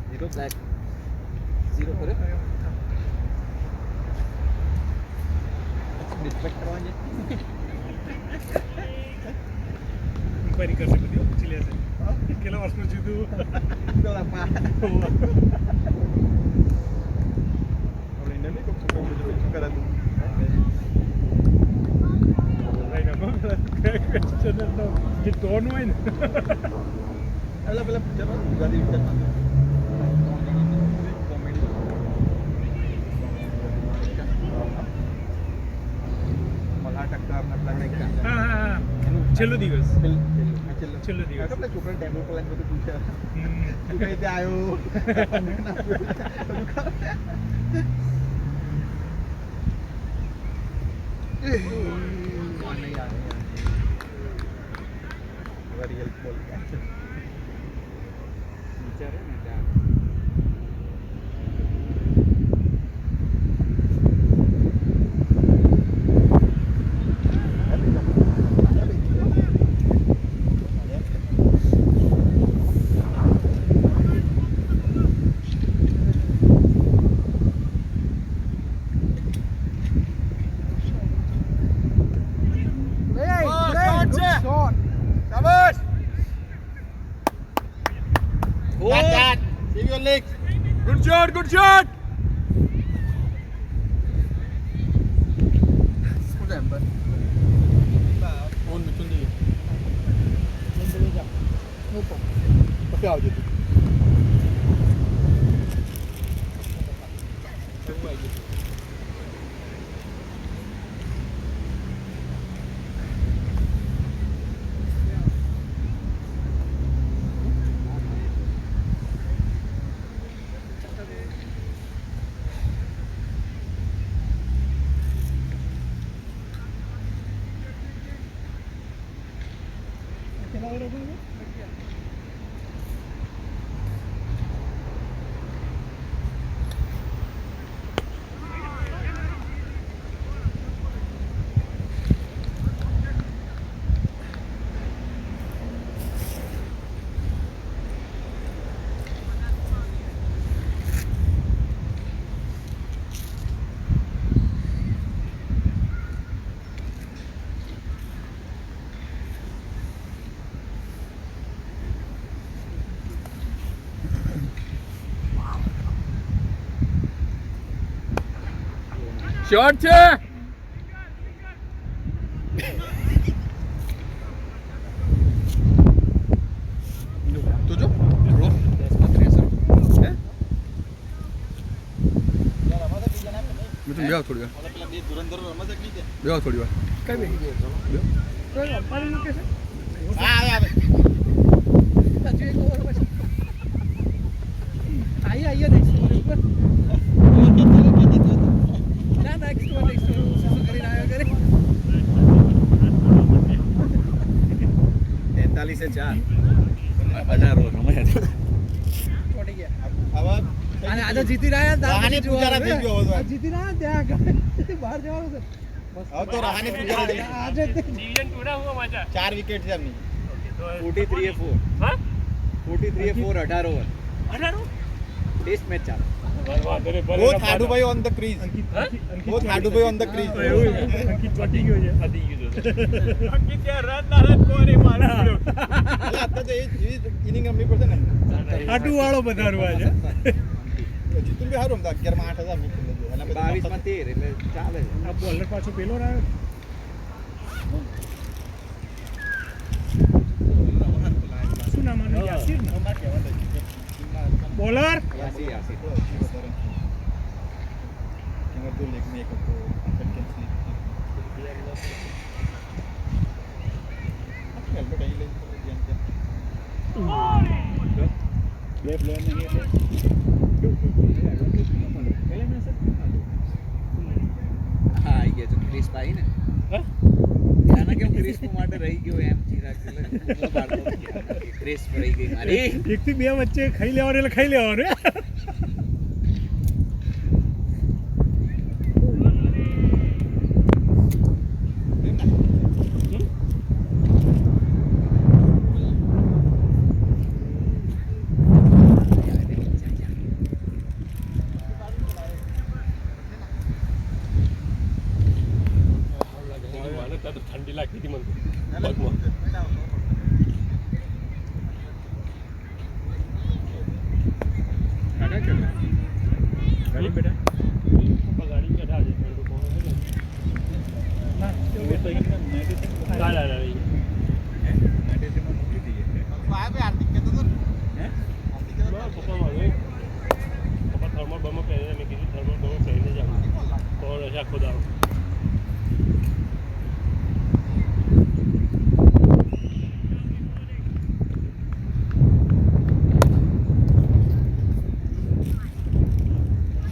ઝીરો કરે ડિસ્ટ્રેક્ટ કરવા છે ઇન્ક્વાયરી કરશે બધી પૂછી લેશે કેટલા વર્ષનું છું તું આપણે ઇન્ડિયન કોઈ છોકરો શું કરે તું જે ટોન હોય ને પેલા પિક્ચરમાં ગુજરાતી પિક્ચરમાં કોમેડી મલ્હાર ટક્કર ને પેલા કંઈક હા છેલ્લો દિવસ છેલ્લો દિવસ આપણે છોકરા ડેમો પર બધું પૂછે તું કઈ રીતે આવ્યો रियल बोल વિચારે ને ત્યાં शाबाश that save your legs good shot on between the okay आओ जी શોર્ટ છે. તું જો થોડો 63 હે મિથુન બેહો થોડી વાર બેહો થોડી વાર કઈ બેસી ગયો તો અંપાયર નું કે છે આઈએ નેક્સ્ટ ઓવર ઉપર ના નેક્સ્ટ ઓવર શું કરીને આવ્યો કરે 43 4 18 રમાયા છોડી ગયા અને આજે જીતી રહ્યા રહાને પૂજારા થઈ ગયો હવે તો. જીતી રહ્યા ત્યાં આગળ બહાર જવાનું છે હવે તો રહાને પૂજારા થઈ ગયો. આજે डिवीजन टूरा हुआ मजा 4 વિકેટ છે એમની 43 4 हाँ 43 4 18 ઓવર 18 ટેસ્ટ મેચ ચાલે બોથ હાડુભાઈ ઓન ધ ક્રીઝ બોથ હાડુભાઈ ઓન ધ ક્રીઝ અંકિત ચોટી ગયો છે अंकित क्या रन ना रन कोई मारा એટલે અત્યારે તો એ ઇનિંગ રમવી પડશે ને આટુ વાળો વધારવો આજે જીતુન બી હારું રમતા 11 માં 8000 મૂકી દેજો એટલે 22 માં 13 એટલે ચાલે છે આ બોલર પાછો પેલો રહ્યો શું નામ આનું યાસીર ને બોલર યાસી કેમ તો લેગ મે એક હતો સેકન્ડ સ્લીપ હેલ્મેટ અહીં લઈ જેમ તેમ બે પ્લેયર નહીં એટલે હા આવી ગયા તો ક્રિસ પાઈ ને આના કેમ ક્રિસ માટે રહી ગયો એમ ચિરાગ એટલે બાળકો ક્રિસ પડી ગઈ મારી એક થી બે વચ્ચે ખાઈ લેવાનું એટલે ખાઈ લેવાનું ठंडी लगती थी मन पगमा ગાડી બેટા गाड़ी में बैठा जाए तो कौन है ના એ તો અહીંયા ना ना ना મેડિસિનમાં મૂકી દઈએ આ બે હાર્દિક કહેતો તો હે पप्पा मांगे पप्पा थर्मल बम पहले मैं किसी थर्मल बम पहले जा कौन ऐसा खुदा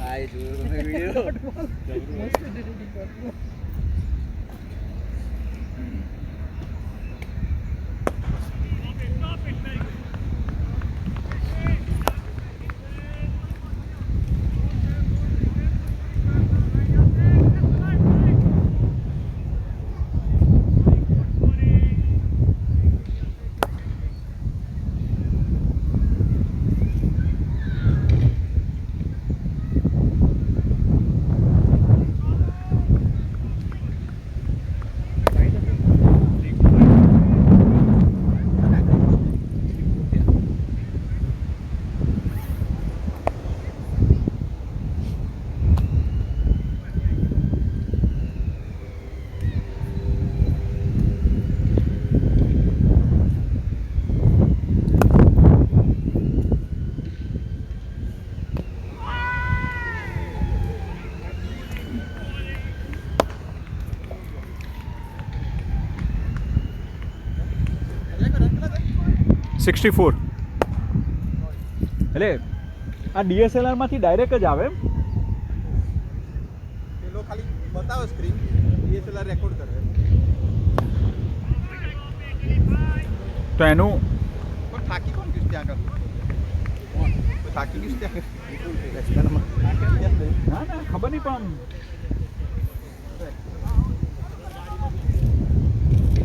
આય જોયો તમે વિડિયો એટલે આ DSLR માંથી ડાયરેક્ટ જ આવે એમ પેલો ખાલી બતાવે સ્ક્રીન DSLR રેકોર્ડ કરે તો એનું પણ થાકી કોણ ગયું ત્યાં આગળ કોણ થાકી ગયું ત્યાં બેટ્સમેનમાં ના ના ખબર નહીં પણ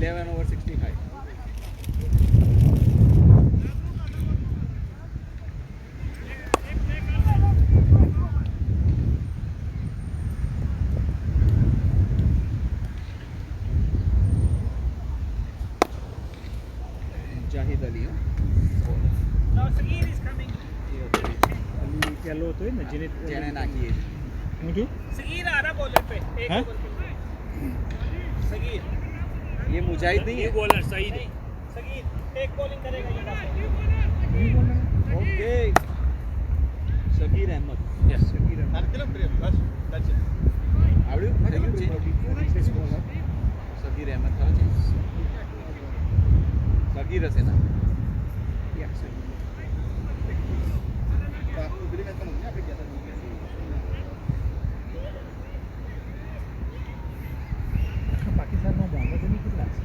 11 over 65 જાહિદ અલી પેલો હતો ને જેને જેને નાખીએ હું છું सगीर आ रहा बॉलर पे एक हैं? ओवर के लिए सगीर ये मुजाहिद नहीं ये है बॉलर सही नहीं सगीर एक बॉलिंग करेगा ये बस ओके शकीर अहमद यस शकीर अहमद આવડ્યું થઈ ગયું છે શકીર અહેમદ થયો છે શકીર હશે ને પાકિસ્તાનમાં મોહમ્મદ અલી કેટલા છે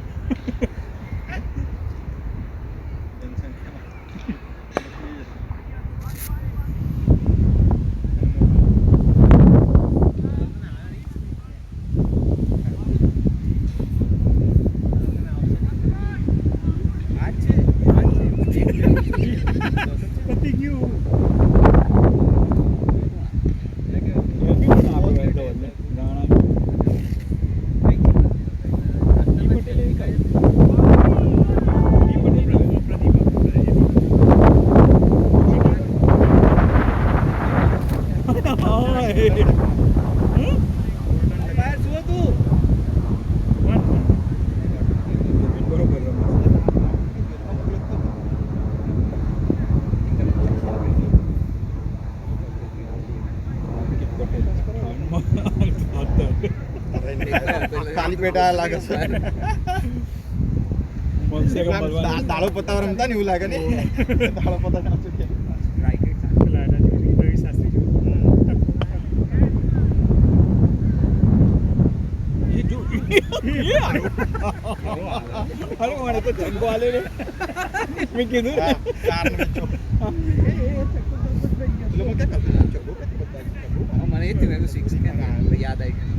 પતી ગયું ખાલી પેટા લાગે છે દાળો પતાવ રમતા ને એવું લાગે ને દાળો પતાવ રવિ શાસ્ત્રી અરે મને તો જંગો આલે રે મેં કીધું મને એ થયું તો સિક્સ કે યાદ આવી ગયું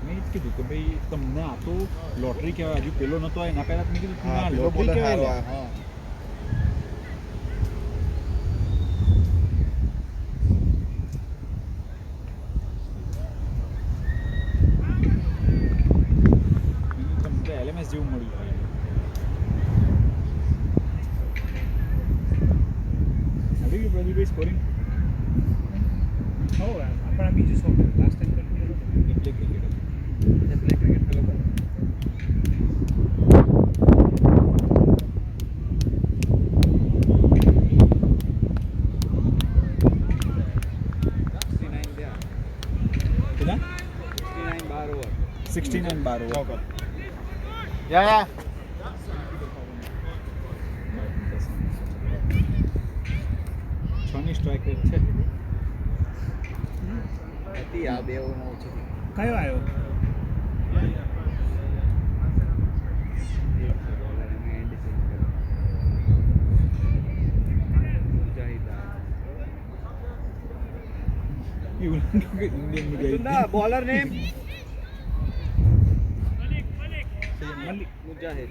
મેં જ કીધું કે ભાઈ તમને આ તો લોટરી કહેવાય હજુ પેલો નતો એના પહેલા મેં કીધું ના લોટરી કહેવાય તમને LMS જેવું મળ્યું આવી ગયું પ્રદીપભાઈ સ્કોરિંગ આપણા બીજું શોખ લાસ્ટ ટાઈમ એટલે ક્રિકેટ પ્લે ક્રિકેટ ખેલો કેટલા 69 બાર ઓવર યા છની સ્ટ્રાઇક રેટ છે હતી આ બે ઓવર ઓછી કયો આવ્યો Indian bowler name Mujahid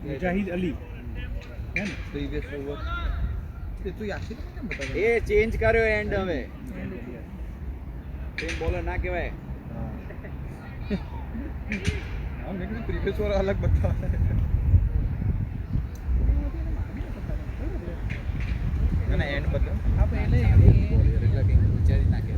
Mujahid Ali હે ને પ્રીવિયસ ઓવર એ તો યાસીન કેમ બતા એ ચેન્જ કર્યો એન્ડ હવે સેમ બોલર ના કહેવાય હા મેં કીધું પ્રીવિયસ ઓવર અલગ બતાવે ના એન્ડ બતાવ હા પણ એટલે એટલે કે વિચારી નાખે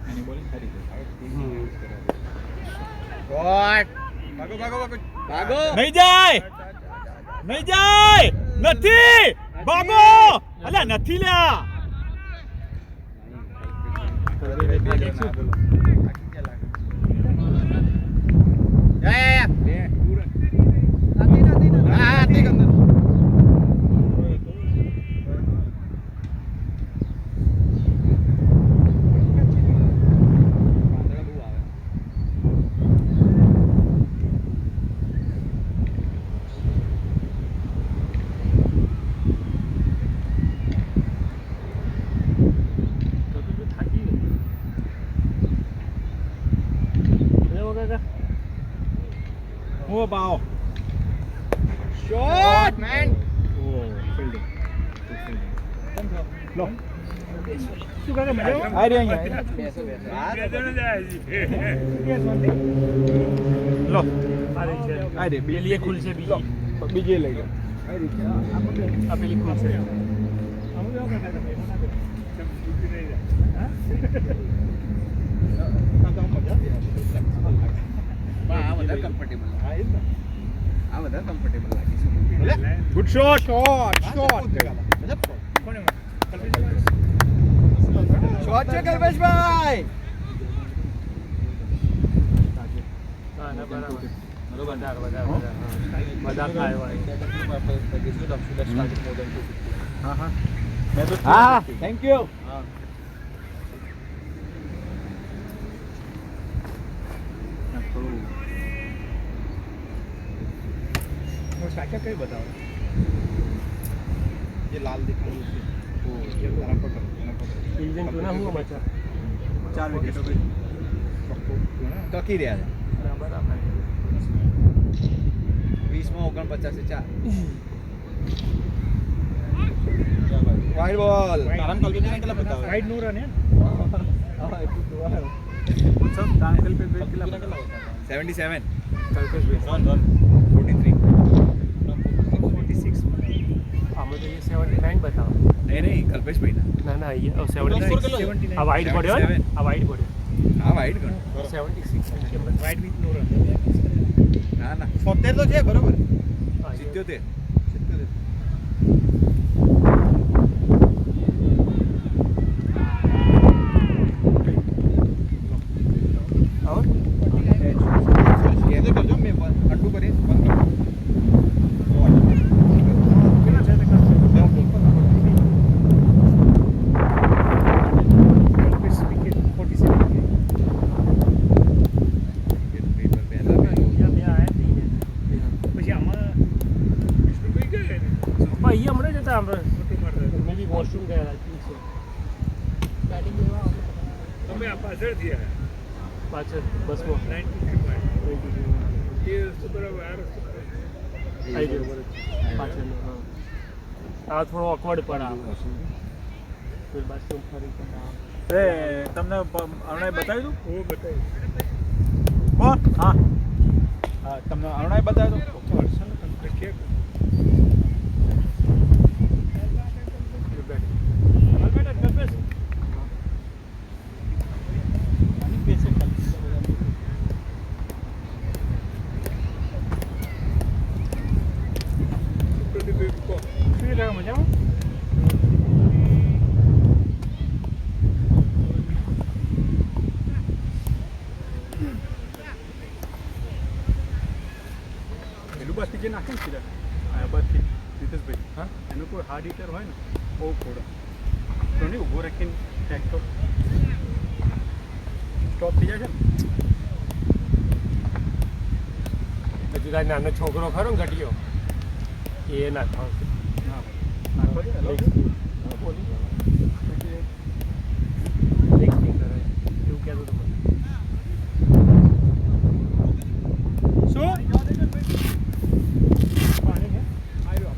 એની બોલિંગ સારી છે ગોડ ભાગો ભાગો ભાગો ભાગો નહીં જાય નથી ભાગો અલ્યા નથી લ્યા યા બે 2 રન એક અંદર વાંદરા બહુ આવે થાકી ગયો કાકા ઓ બાઓ શોટ મેન ઓ ફિલ્ડિંગ લો શું કાકા મજા આ રે અહીંયા લો આ રે પેલી ખુલશે બીજી બીજે લઈ લો આ પેલી ખુલશે આ વધારે કમ્ફર્ટેબલ આ વધારે કમ્ફર્ટેબલ લાગે છે good shot shot shot shot છે કલ્પેશભાઈ હા ના બરાબર વધારે ખાય હા હા મેં તો હા થેન્ક યુ સ્ટ્રાઇકર કઈ બતાવો ये लाल दिखाई वो ये तरह पकड़ ડિવિઝન 2 ના હું બચા 4 विकेट ટકી રહ્યા છે ના બરાબર 20 માં 49 છે 4 વાઇડ બોલ તારન કલ્પેશ ને કેટલા બતાવે રાઈટ નો રન હે હા એટલું તો આવે सब दान कल्पेश भाई किला बता 77 कल्पेश भाई રન 43 આમાં તો એ 79 બતાવો નહીં કલ્પેશભાઈ ના ના અહીંયા 79 આ વાઇડ પડ્યો ને આ વાઇડ પડ્યો હા વાઇડ ગણ 76 राइट विथ नो रन ના ના 70 તો છે બરોબર હા, 77 આઉટ કેદે કરજો મેં અંડુ કરી બંધ કરો कितना છે તે कल्पेश विकेट 47 અહીંયા બે આયા હતી પછી આમાં વિષ્ણુભાઈ ગયા ને અહીંયા હમણાં જતા આપણે ફોટો મારતા મે બી વોશરૂમ ગયા છે તમે આ પાછળથી આવ્યા પાછળ બસમાં 95 એ રસ્તો બરાબર આ રસ્તો આવી ગયો પાછળનો હા આ થોડો ઓકવર્ડ પણ આવે फिर बस से ऊपर ही એ તમને હમણાં બતાવી દઉં ઓ બતાવી કોણ હા હા તમને હમણાં બતાવી દઉં હર્ષલ તમને કે મજામાં પેલું બસ જે નાખે ને સીધા આ બસથી રીતેશભાઈ હા એનો કોઈ હાર્ડ હિટર હોય ને બહુ ફોડો તો નહીં ઊભો રાખીને ટ્રેક્ટર સ્ટોપ થઈ જાય છે ને હજુ તારી નાનો છોકરો ખરો ને ઘટીયો એ નાખવા ના નાખો છે ને એવું કહેતો હતો મને. શું પાણી છે આવ્યો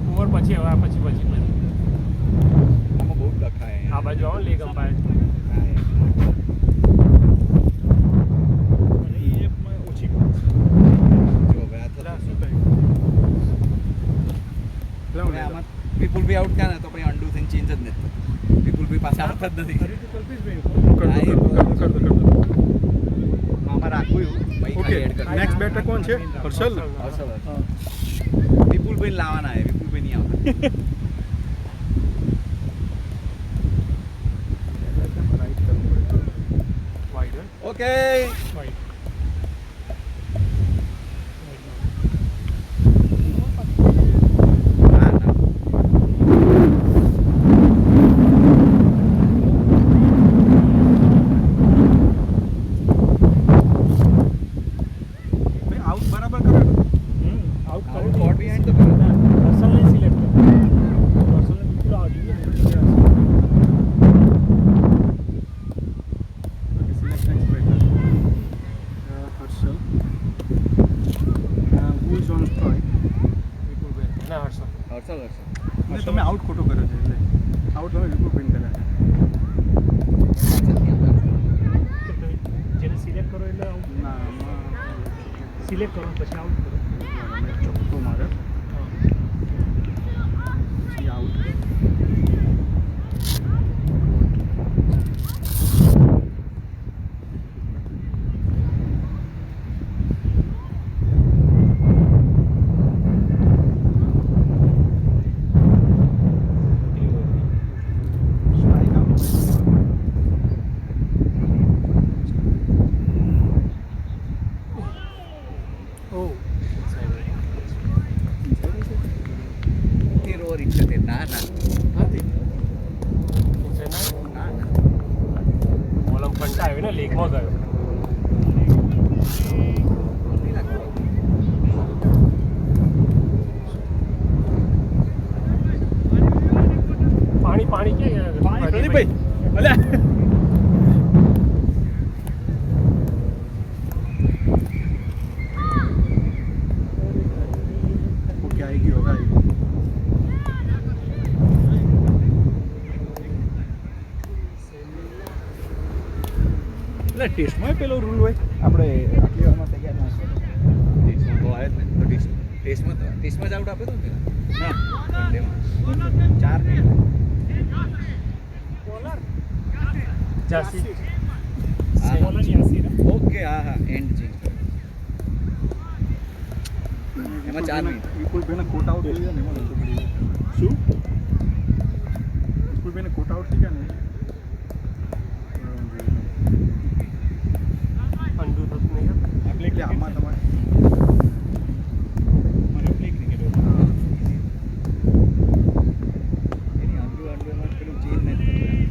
ઉંમર પછી હવે આ પછી આમાં બહુ લખાય આ બાજુ આવો ને લેગ અમ્પાયર એમાં ઓછી જો હવે આ થતું હવે આમાં વિપુલભાઈ આઉટ થયા ને તો પછી અંડુ થઈને ચેન્જ જ નથી થતું વિપુલભાઈ પાસે આવતા જ નથી આમાં રાખવું એવું ભાઈ ખાલી એડ કરી નેક્સ્ટ બેટર કોણ છે હર્ષલ વિપુલભાઈ લાવવાના છે વિપુલભાઈ નહીં આવતા ઓકે ના ના ભાઈ આઉટ બરાબર કરો આઉટ આઉટ ગોટ બિહાઇન્ડ તો કરો પર્સનલી સિલેક્ટ કરો પર્સનલી બિલકુલ out selection batter Harshal who is on strike ના હર્ષો હર્ષલ હર્ષલ અને તમે આઉટ ખોટો કર્યો છે એટલે આઉટ તમે વિપુલ બેન કર્યા છે કે તમે જેને સિલેક્ટ કરો એટલે આઉટ ના આમાં સિલેક્ટ કરો પછી આઉટ કરો મેં ચોખ્ખો માર્યો પછી આઉટ સ્ટ્રાઇક આઉટ ઓ 13 ઓવર 78 ના ના ના ના બોલમ ફંટા આવ્યો ને લેગમાં ગયો નહીં લાગતું પાણી ક્યાં પાણી પ્રદીપભાઈ અલ્યા ઓકે આવી ગયો હવે આવી ગયો એટલે ટેસ્ટમાં પેલો રૂલ હોય આપણે આટલી વારમાં તૈયાર ના ટેસ્ટમાં તો આવ્યો જ ને તો ટેસ્ટમાં જ આઉટ આપ્યો હતો ને ના વનડેમાં 4 નહીં જાસી હા. બોલર જાસી ને ઓકે હા હા એન્ડ ચેન્જ એમાં 4 મિનિટ વિપુલભાઈને કોટ આઉટ થઈ ગયા ને એમાં નહોતું પડી શું વિપુલભાઈને કોટ આઉટ થઈ ગયા ને અંડુ થતું નહીં એટલે એટલે આમાં તમારે મને પ્લે ક્રિકેટ એની અંડરમાં પેલું ચેન્જ નથી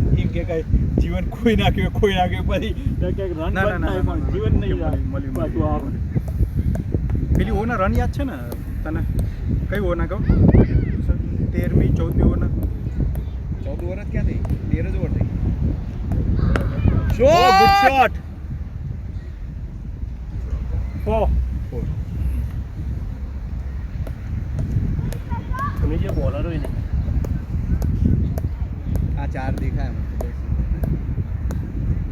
થતું એમ કે કઈ જીવન કોઈ નાખ્યું પછી ક્યાંક રન ના, ના, ના, થાય પણ જીવન નહીં મળ્યું, પાછું આવે પેલી ઓવરના રન યાદ છે ને તને કઈ ઓવરના કહો 13મી 14મી ઓવરના 14 ઓવર જ ક્યાં થઈ 13 જ ઓવર થઈ Oh, good shot. તમે જે બોલર હોય ને આ 4 દેખાય મને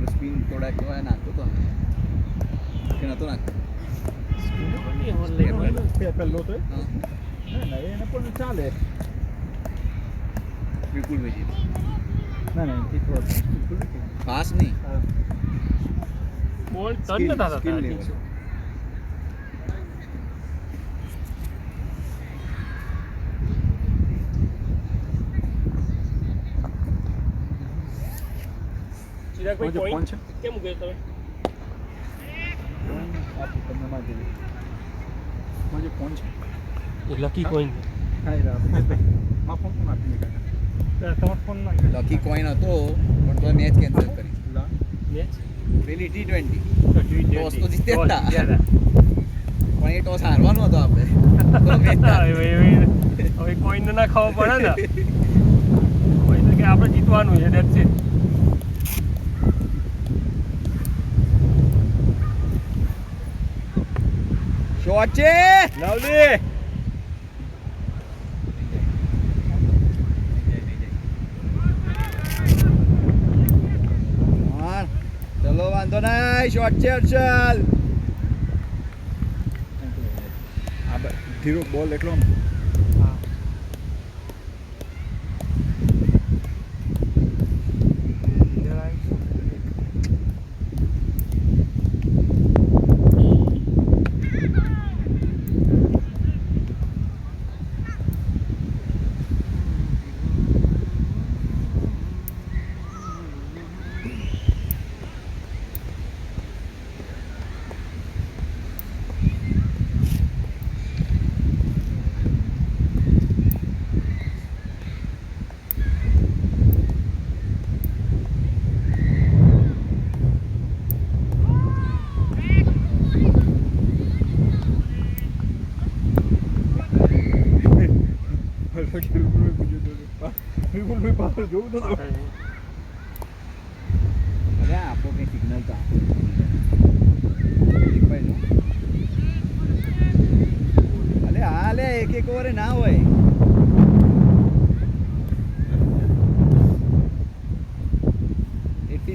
સ્પિન થોડા કેવા નાખતો તો કે નતો નાખતો પહેલો તો હા ના એને પણ ચાલે વિપુલ ભાઈ ના ના એથી થોડો ફાસ્ટ નહીં બોલ ટર્ન નતા થતા skill level. ચિરાગભાઈ કોણ point છે? કેમ મૂકે તમે આપું તમને મારી દેવી મારો જે ફોન છે લકી કોઈન હા એ રાહ માં ફોન કોણ આપી નીકળ્યા તમારો ફોન ના લકી કોઈન હતો પણ તો મેચ કેન્સલ કરી લા મેચ પેલી T20 ટોસ તો ટોસ જીત્યા હતા પણ એ ટોસ હારવાનો હતો આપણે તો મેચ હવે કોઈન ના ખાવા પડે ને કોઈન કે આપણે જીતવાનું છે દેટ્સ ઇટ શોટ છે લવલી હા ચલો વાંધો નહીં શોટ છે હર્ષલ આ ધીરો બોલ એટલો વિપુલભાઈ પાછળ જોવું તો અરે આપો કંઈ સિગ્નલ તો આપો દેખાય છે. અરે હા લે એક ઓવરે ના હોય.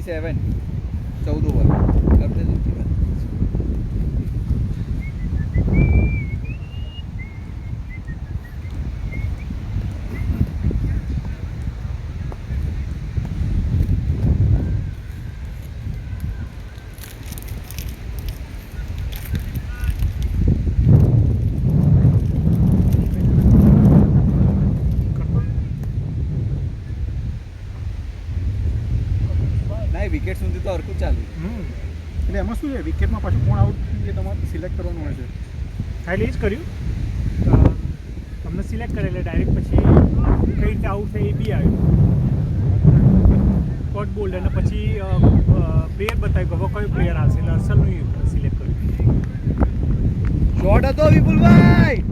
સેવન 14 ઓવર કરતે જ નથી વાત. વિકેટ સુધી તો હરકું ચાલુ. એટલે એમાં શું છે વિકેટમાં પાછું કોણ આઉટ એ તમારે સિલેક્ટ કરવાનું હોય છે. હા એટલે એ જ કર્યું તમને સિલેક્ટ કરે એટલે ડાયરેક્ટ પછી કઈ રીતે આઉટ થાય એ બી આવ્યું કોટ બોલ્ડ અને પછી પ્લેયર બતાવ્યું કે હવે કયો પ્લેયર આવશે એટલે અસલનું સિલેક્ટ કર્યું. શોટ હતો વિપુલભાઈ.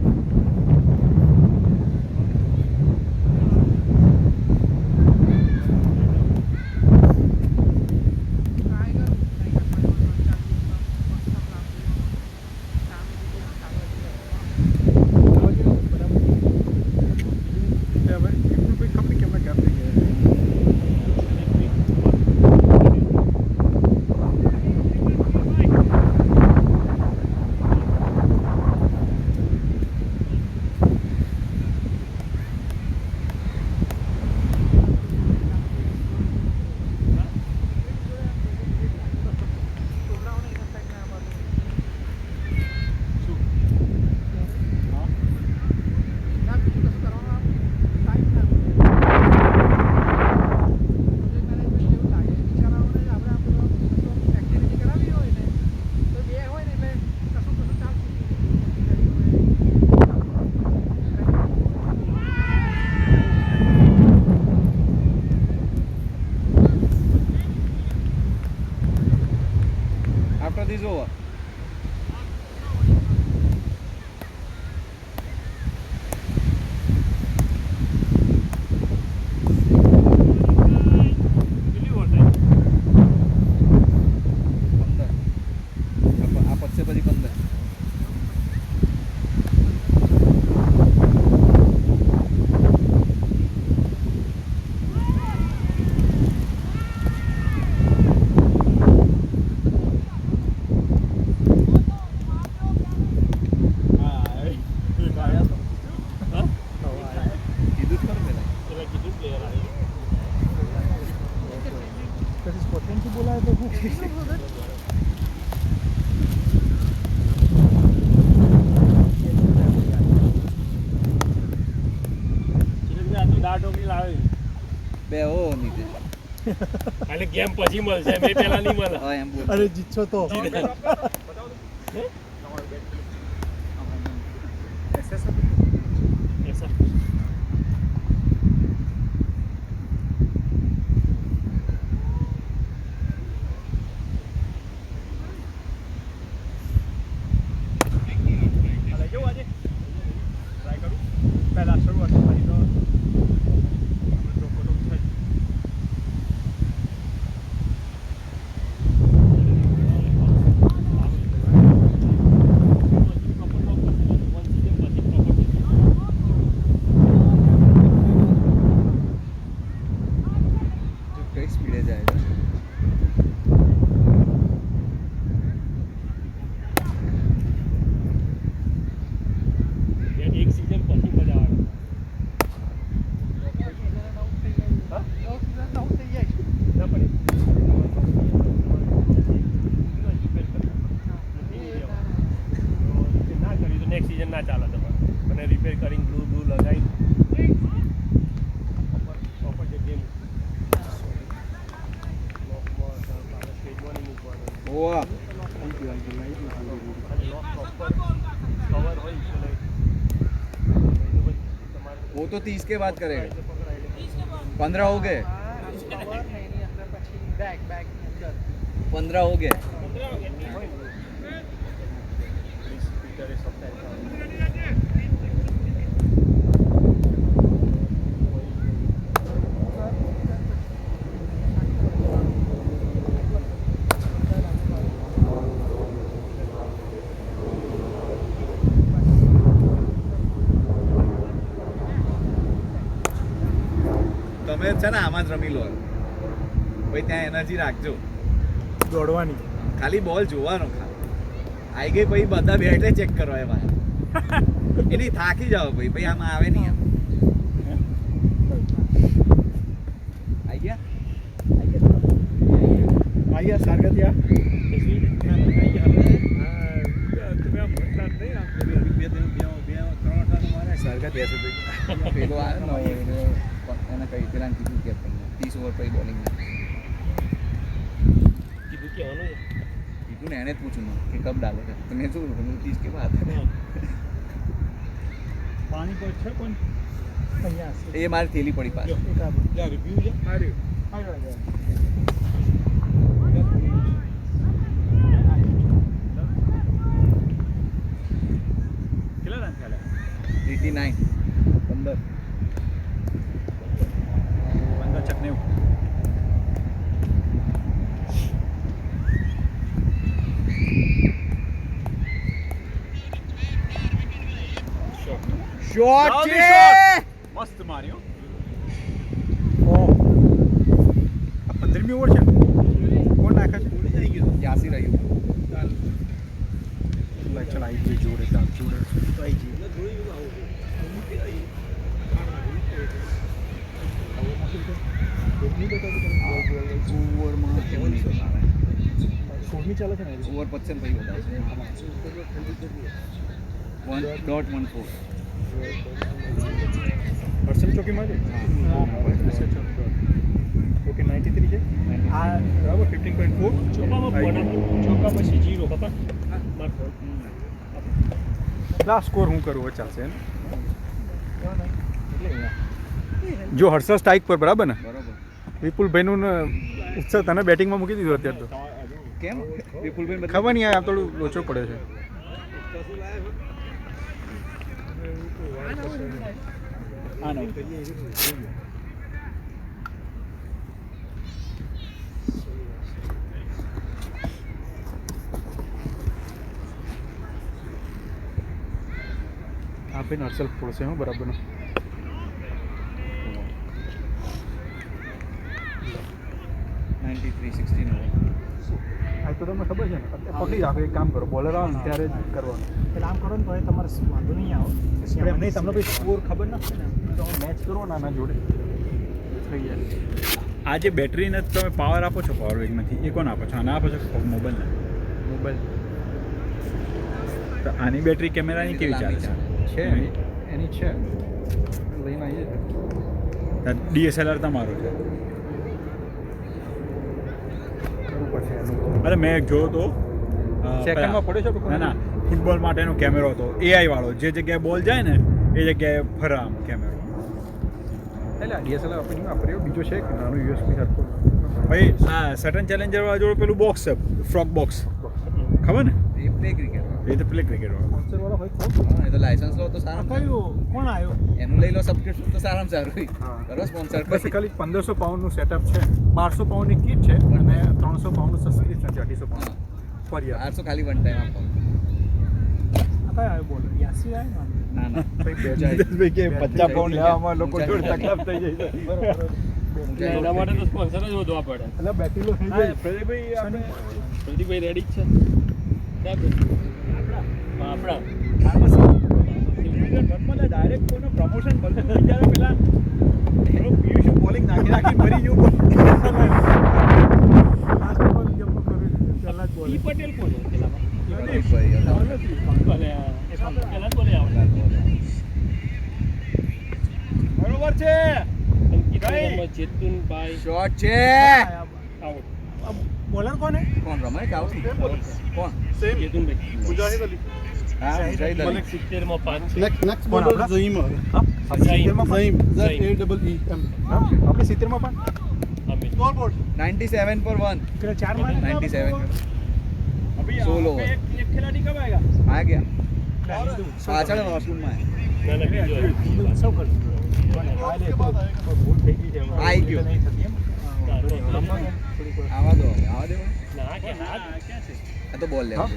After this over. આ પતશે પછી 15. બોલાય તો હું બે ઓ નીચે. એટલે ગેમ પછી મળશે મેં પહેલા નહીં મળે. હા એમ બોલ. અરે જીતશો તો પહેલા શરૂઆત કરી તો કઈ સ્પીડે જાય છે. એક સીઝન પછી મજા આવે. ના પડે ના કર્યું તો નેક્સ્ટ સીઝન ના ચાલે તમારે અને રિપેર કરીને ગ્લુ બ્લુ લગાવી પ્રોપર જગ્યાએ સ્ટેજમાં નહીં મૂકવાનું ઓવા કવર હોય એટલે वो तो 30 के बाद करेगा. 15 हो गए. 15 हो गए. તમે છે ને આમાં જ રમી લો ભાઈ, ત્યાં એનર્જી રાખજો. દોડવાની. ખાલી બોલ જોવાનો આઈ ગઈ પછી બધા બેઠે ચેક કરવા એમાં એની થાકી જાવ ભાઈ આમાં આવે નહીં એમ. આઈ ગયા સારગતિયા. પેલો આવે ને એને કઈ પેલા કીધું કે 30 ઓવર પછી બોલિંગ કીધું કહેવાનું કીધું ને એને જ પૂછ્યું કે કબ ડાલે છે તો મેં શું 30 કે બાદ પાણી પર છે પણ અહીંયા હશે. એ મારી થેલી પડી પાછી. એક આ રિવ્યુ છે. આ રહ્યું. કેટલા રન થયા? 89 15 છક 90. શોટ છે! છે મસ્ત માર્યો. ઓહ, આ 15મી ઓવર છે. કોણ નાખે છે? 83 રહ્યું. ચલ આવી ગઈ જોડે તાર જોડે આવી ગઈ. ઓવરમાં કેવું નહીં મારે 16મી ચાલે છે ને. ઓવર 55 થઈ વધારે 1.14. હર્ષલ ચોકીમાં છે. ઓકે 93 છે. આ બરાબર 15.4. ચોક્કા પછી 0 પપ્પા. લાસ્ટ સ્કોર હું કરું હવે ચાલશે ને. જો હર્ષલ સ્ટ્રાઇક પર બરાબર ને. બરોબર. વિપુલભાઈનું ને ઉત્સાહ તને બેટિંગમાં મૂકી દીધું અત્યારે તો. કેમ વિપુલભાઈ ખબર નહીં આ થોડું લોચો પડ્યો છે. આ ભાઈ હર્ષલ પડશે હું બરાબર ને. 93 16 આ તો તમને ખબર છે ને અત્યારે પકડી રાખો. એક કામ કરો, બોલર આવે ને ત્યારે જ કરવાનું. એટલે આમ કરો ને તો તમારે વાંધો નહીં આવે. નહીં તમને ભાઈ સ્કોર ખબર નથી ને તો મેચ કરો ને આના જોડે થઈ જાય. આ જે બેટરીને તમે પાવર આપો છો પાવર બેંકમાંથી એ કોણ આપો છો? આને આપો છો મોબાઈલને? મોબાઈલ તો આની બેટરી કેમેરાની કેવી ચાલે છે? એની છે લઈને આવીએ. DSLR તમારો છે? અરે મેં જોયો તો સેકન્ડમાં પડ્યો છે. ના ના, ફૂટબોલ માટેનો કેમેરો હતો AI વાળો. જે જગ્યાએ બોલ જાય ને એ જગ્યાએ ફરે આમ કેમેરો. એટલે DSLR આપણે વાપર્યો. બીજો છે કે નાનો USB હતો ભાઈ. આ સટન ચેલેન્જર વાળા જોડે પેલું બોક્સ છે, ફ્રોક બોક્સ ખબર ને? એ પ્લે ક્રિકેટ એ તો પ્લે ક્રિકેટ વાળો. સ્પોન્સર વાળો હોય એ તો લાયસન્સ લો તો સારું. કોણ આવ્યો? એનું લઈ લો સબસ્ક્રિપ્શન તો સારામાં સારું કરો સ્પોન્સર. બસ ખાલી 1500 પાઉન્ડનું સેટઅપ છે. 1200 પાઉન્ડની કિટ છે અને 300 પાઉન્ડનું સબસ્ક્રિપ્શન છે. 1800 પાઉન્ડ પર યર. 800 ખાલી વન ટાઈમ આપો. કઈ આવ્યો બોલ? 80 આવ્યો ના ના ભાઈ કે 50 પાઉન્ડ લેવામાં લોકો જોડે તકલીફ થઈ જાય છે. એના માટે તો સ્પોન્સર જ શોધવા પડે. એટલે બેટરી લો થઈ જાય. પ્રદીપભાઈ આપણે પ્રદીપભાઈ રેડી જ છે. આપણા ડાયરેક્ટ કોઈને પ્રમોશન મળતું વિચારે પેલા પિયુષ બોલિંગ નાખી મરી ગયું. ઈ પટેલ કોણ છે પેલામાં? ભાઈ ભલે પેલા જ બોલે આવે. બરોબર છે. ચેતનભાઈ શોટ છે. આઉટ. બોલર કોને? કોણ રમે કે આઉટ? કોણ? ચેતનભાઈ હા જય દલ. 70 માં 5 છે. Next bowler Zaim. ઝહીમ. Zaim. Zaim. Z-A-E-M. આપણે 70 માં પણ અમે 97 પર 1. પેલા 4 માં 97 અભી 16 एक खिलाड़ी कब आएगा? આ ગયા પાછળ વોશરૂમમાં ના ના બીજો સૌ કર ભૂલ થઈ ગઈ છે આઈ ગયો. આવા દો આવા દે. ના કે ના ક્યાં છે? આ તો બોલ લેવા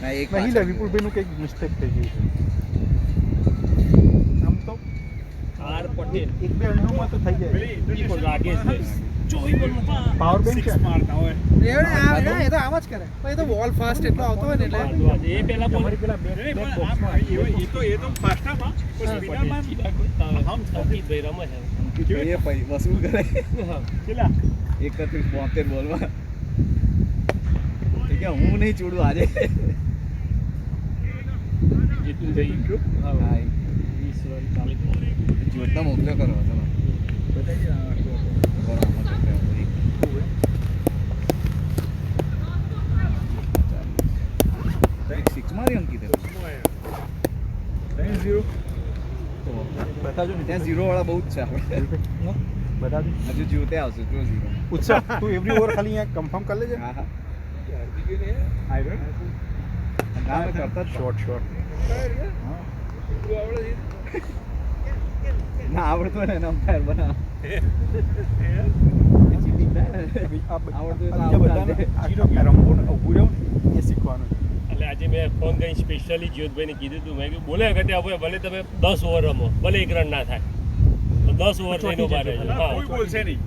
ના એક નહીં લે વિપુલભાઈનું કંઈક મિસ્ટેક થઈ ગઈ છે. આમ તો આર પટેલ છે એક બે અંડોમાં તો થઈ જાય ઈ કોઈ લાગે છે પાવર બેંક છે એ તો આમ જ કરે પણ એ તો વોલ ફાસ્ટ એટલો આવતો હોય ને એટલે એ પેલા બોલ તમારી પેલા બેક બોક્સમાં એ વસૂલ કરે કેટલા 31-72 બોલમાં એ કે હું નહીં છોડું આજે જીતું જઈ હા 20 રન 40 બોલ જોડતા મોકલ્યો કરો ચલો સિક્સમાં રહી અંકિત બતાજો ને ત્યાં ઝીરો વાળા બહુ જ છે આપણે બતાજો હજુ જીવતે આવશે જો ઝીરો ઉત્સાહ તું એવરી ઓવર ખાલી અહીંયા કન્ફર્મ કરી લેજે હા હા આવ્યો ના મેં કરતા જ શોર્ટ શોર્ટ ના આવડતો ને એને અમ્પાયર બના રમવું ને ઊભું રહેવું ને એ શીખવાનું એટલે આજે મેં ફોન કરીને સ્પેશિયલી જ્યોતભાઈને કીધું હતું મેં કીધું બોલે ઘટે હવે ભલે તમે 10 ઓવર રમો ભલે 1 રન ના થાય તો 10 ઓવર થઈને ઉભા રહેજો હા કોઈ બોલશે નહીં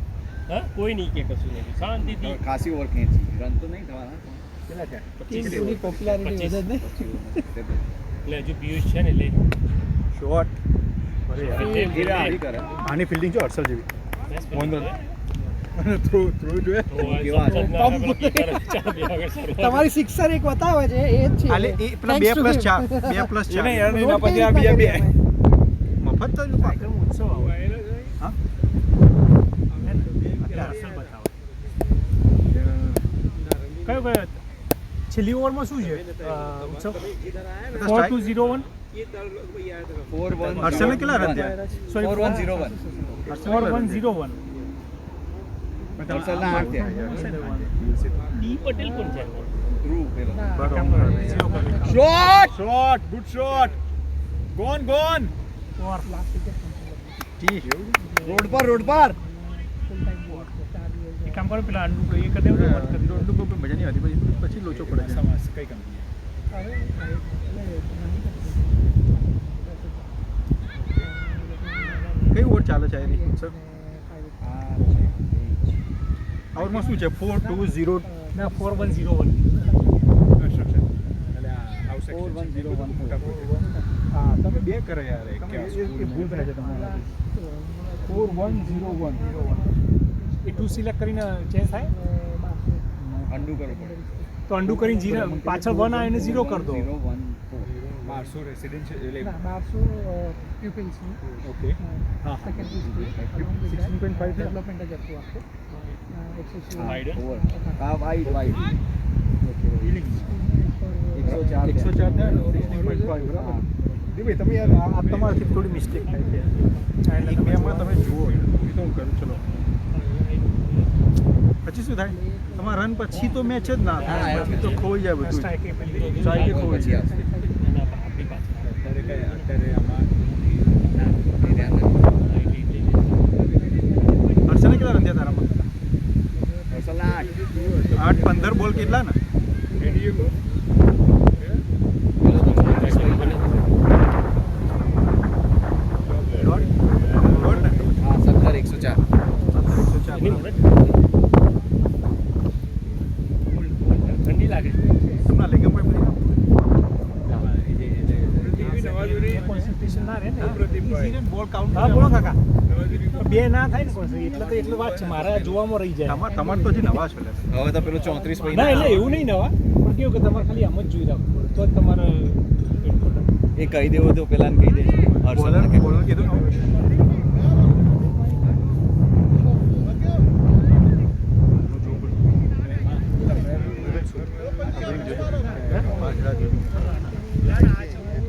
હા કોઈ નહીં કે કશું નહીં શાંતિથી ખાસી ઓવર ખેંચી રન તો નહીં થવાના કેટલા છે પોપ્યુલારિટી વધે જ નહીં એટલે હજુ પિયુષ છે ને એટલે શોર્ટ ધીરે આવી કરે આની ફિલ્ડિંગ છે હર્ષલ જેવી થ્રો જોઈએ તમારી સિક્સર એક બતાવે છે એ જ છે આલે એ પેલા 2+4 2+4 મફત તો પાકર ઉત્સવ આવે હા કયો કયો છેલ્લી ઓવરમાં શું છે ઉત્સવ 4201 હર્ષલને કેટલા રન થયા સોરી 4101 4101 હર્ષલના 8 થયા ડી પટેલ કોણ છે ધ્રુવ પેલો shot shot good shot gone gone G road પર એક કામ કરો પેલા અંડુ એ કરી દેવું મત કરી રોડ પર મજા નહીં આવતી પછી લોચો પડે છે કઈ કંપની કઈ ઓવર ચાલે છે એની સર ઓવરમાં શું છે 4-2-0 ના 4101 હા તમે બે કરે યાર એ ભૂલ થાય છે તમારે 4101 એ 2 સિલેક્ટ કરીને ચેન્જ થાય અંડુ કરવું પડે તો અંડુ કરીને 0 પાછળ 1 આવે એને 0 કરી દો 014 1200 રેસિડેન્શિયલ એટલે 1200 પ્યુપિલ્સનું ઓકે હા સેકન્ડરી સ્કૂલ 16.5 ડેવલપમેન્ટ જ હતું આખું વાઇડ હા વાઈડ હીલિંગ 104 104 થયા ને 16.5 બરાબર ભાઈ તમે યાર આ તમારાથી થોડી મિસ્ટેક થાય છે એક બેમાં તમે જુઓ એ તો હું કરું ચલો પછી શું થાય તમારા રન પછી તો મેચ જ ના થાય પછી તો ખોઈ જાય બધું સ્ટ્રાઇક ખોઈ પછી જાય આવશે આપણી પાસે અત્યારે આમાં હર્ષને કેટલા રન થયા તારામાં હર્ષલના 8-15 બોલ કેટલા ને દોઢ ને હા 17-104 ઠંડી લાગે હમણાં લેગમ પણ કોન્સન્ટ્રેશન ના રહે ને બોલ કાઉન્ટ હા બોલો કાકા બે ના થાય ને કોઈ એટલે તો એટલું વાત છે મારા જોવામાં રહી જાય તમાર તો હજી નવા છો લે હવે તો પેલું 34 પછી ના એટલે એવું નહીં નવા પણ કેવું કે તમારે ખાલી આમ જ જોઈ રાખવું પડે તો જ તમારે એ કહી દેવું તો પેલા કહી દેજો હર્ષલ બોલર કીધું ને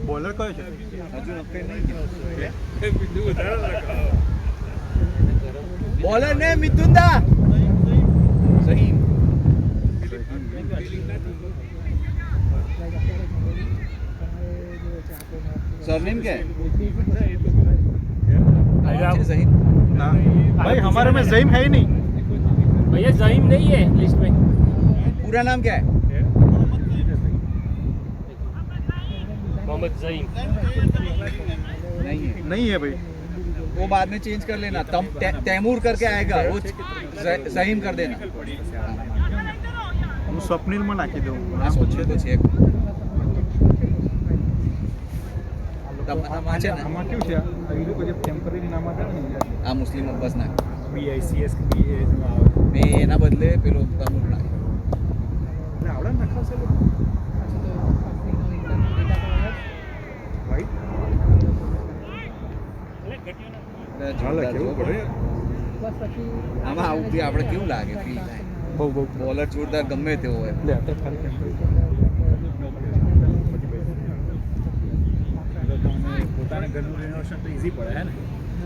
બોલર કયો છે હજુ નક્કી નહીં બોલર ને મિથુનદા સહી सरनेम क्या है सही ना भाई हमारे में ज़हीम है ही नहीं भैया ज़हीम नहीं है लिस्ट में पूरा नाम क्या है मोहम्मद ज़हीम नहीं है नहीं है भाई वो बाद में चेंज कर लेना तैमूर करके आएगा वो ज़हीम कर देना હું સ્વપ્નિલમાં નાખી દઉં આ સોચે તો છે તમારામાં છે ને આમાં કેવું છે આ લોકો જે ટેમ્પરરી નામ હતા ને આ મુસ્લિમ અબ્બાસ નાખ BICS મેં એના બદલે પેલો તૈમૂર નાખ એટલે આવડે ને નખાશે રાઈટ હાલે કેવું પડે આમાં આવું બી આપણે કેવું લાગે ફીલ થાય બહુ બહુ બોલર જોરદાર ગમે તેવો હોય એટલે અત્યારે ખાલી ટેમ્પરરી પોતાને ઘરનું રિનોવેશન તો ઈઝી પડે હે ને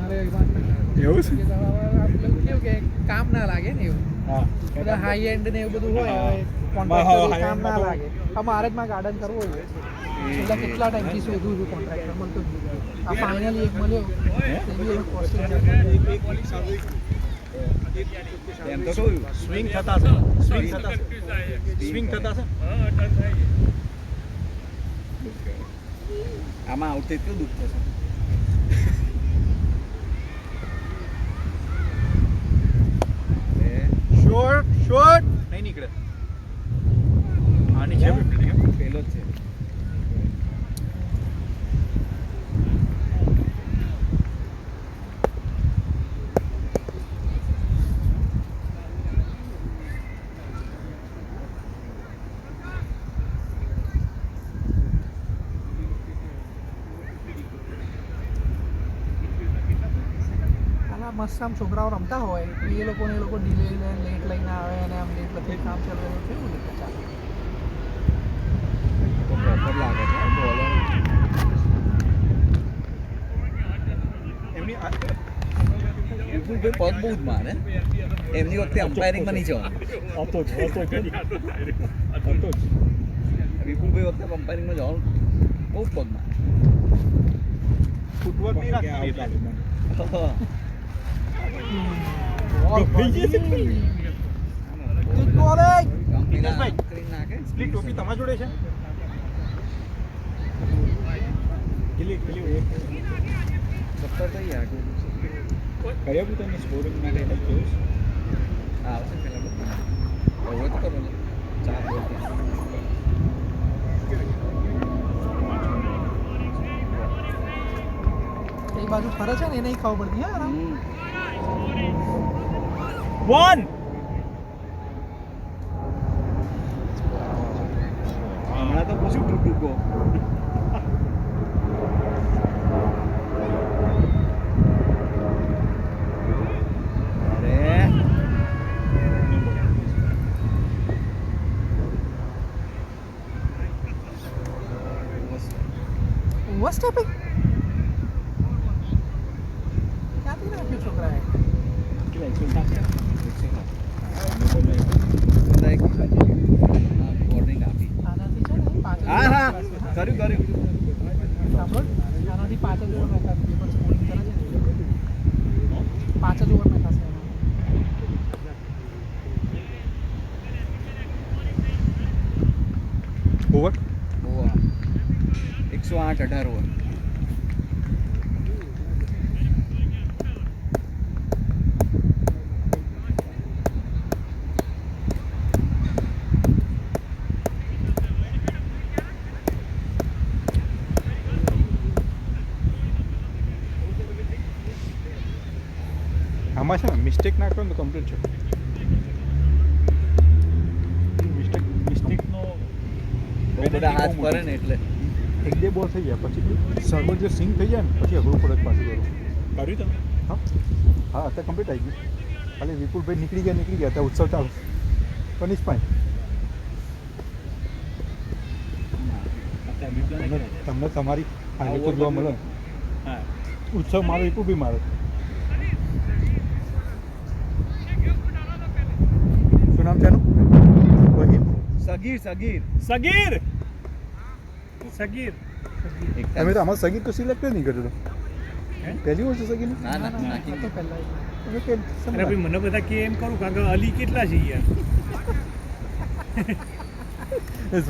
અરે એ વાત નથી. એવું છે કેવું કે કામ ના લાગે ને એવું હા બધા હાઈ એન્ડ ને એવું બધું હોય હા, કોન્ટ્રાક્ટર high કામ end ના માં તો- લાગે આ મારે જ માં ગાર્ડન કરવું હોય છેલ્લા કેટલા ટાઈમથી શોધું છું કોન્ટ્રાક્ટર મળતો જ નથી. આ ફાઇનલી એક મળ્યો એ બી એનો કોસ્ટિંગ એમ તો કહ્યું સ્વિંગ થતા છે સ્વિંગ થતા છે સ્વિંગ થતા છે આમાં આઉટ એટલું દુઃખ થશે શોર્ટ શોર્ટ નહીં નીકળે આની છે ફિલ્ડિંગ પેલો જ છે આના મસ્ત આમ છોકરાઓ રમતા હોય તો એ લોકો ડીલે ને લેટ લઈને આવે અને આમ લેટ લઈને કામ ચાલે કેવું રીતે ચાલે તો પ્રોપર લાગે છે બોલર એમની વિપુલ ભાઈ પગ બહુ જ મારે એમની વખતે અમ્પાયરિંગમાં નહીં જવાનું વિપુલભાઈ વખતે અમ્પાયરિંગમાં જવાનું બહુ જ પગ મારે ફૂટવર્ક નહીં રાખતી એટલે કંપનીના સ્ક્રીન નાખે સ્પ્લિટ ટોપી તમારા જોડે છે કેટલી સત્તર થઈ ગયા કર્યા પણ તમે સ્કોરિંગ માટે હેલ્પ જોઈશ હા આવશે પેલા હવે તો કરો ને 4 બોલ એ બાજુ ફરે છે ને એને ખબર પડતી હા આરામ. વન હમણાં તો પૂછ્યું ટૂટુકો અરે ઓવર સ્ટેપિંગ ક્યાંથી નાખ્યું છોકરાએ વોર્નિંગ આપી આનાથી છે ને પાંચ જ હા હા over કર્યું સાંભળો, આનાથી 5 જ ઓવર નાખ્યા છે પણ સ્કોરિંગ કરે છે ને 5 જ ઓવર નાખ્યા છે ઓવર ઓવા 108 18 ઓવર આમાં છે ને મિસ્ટેક ના કરો ને તો કમ્પ્લીટ છે મિસ્ટેકનો બહુ બધા હાથ ફરે ને એટલે એક બે બોલ થઈ ગયા પછી સર્વર જે સિંક થઈ જાય ને પછી અઘરું પડે પાછું કર્યું તમે હા હા અત્યારે કમ્પ્લીટ આવી ગયું ખાલી વિપુલભાઈ નીકળી ગયા અત્યારે ઉત્સવ ચાલુ પનિશ પાઈ તમને તમારી હાલે તો જોવા મળે હા ઉત્સવ મારો વિપુલભાઈ મારો શું નામ છે એનું વહીમ સગીર સગીર સગીર સગીર તમે તો અમારું સગીર તો સિલેક્ટ નહીં કર્યો પહેલી વાર છે સગીર ના ના આ નાખી તો પહેલા તમે કે અરે ભાઈ મને બધા કે એમ કરું કારણ કે અલી કેટલા છે યાર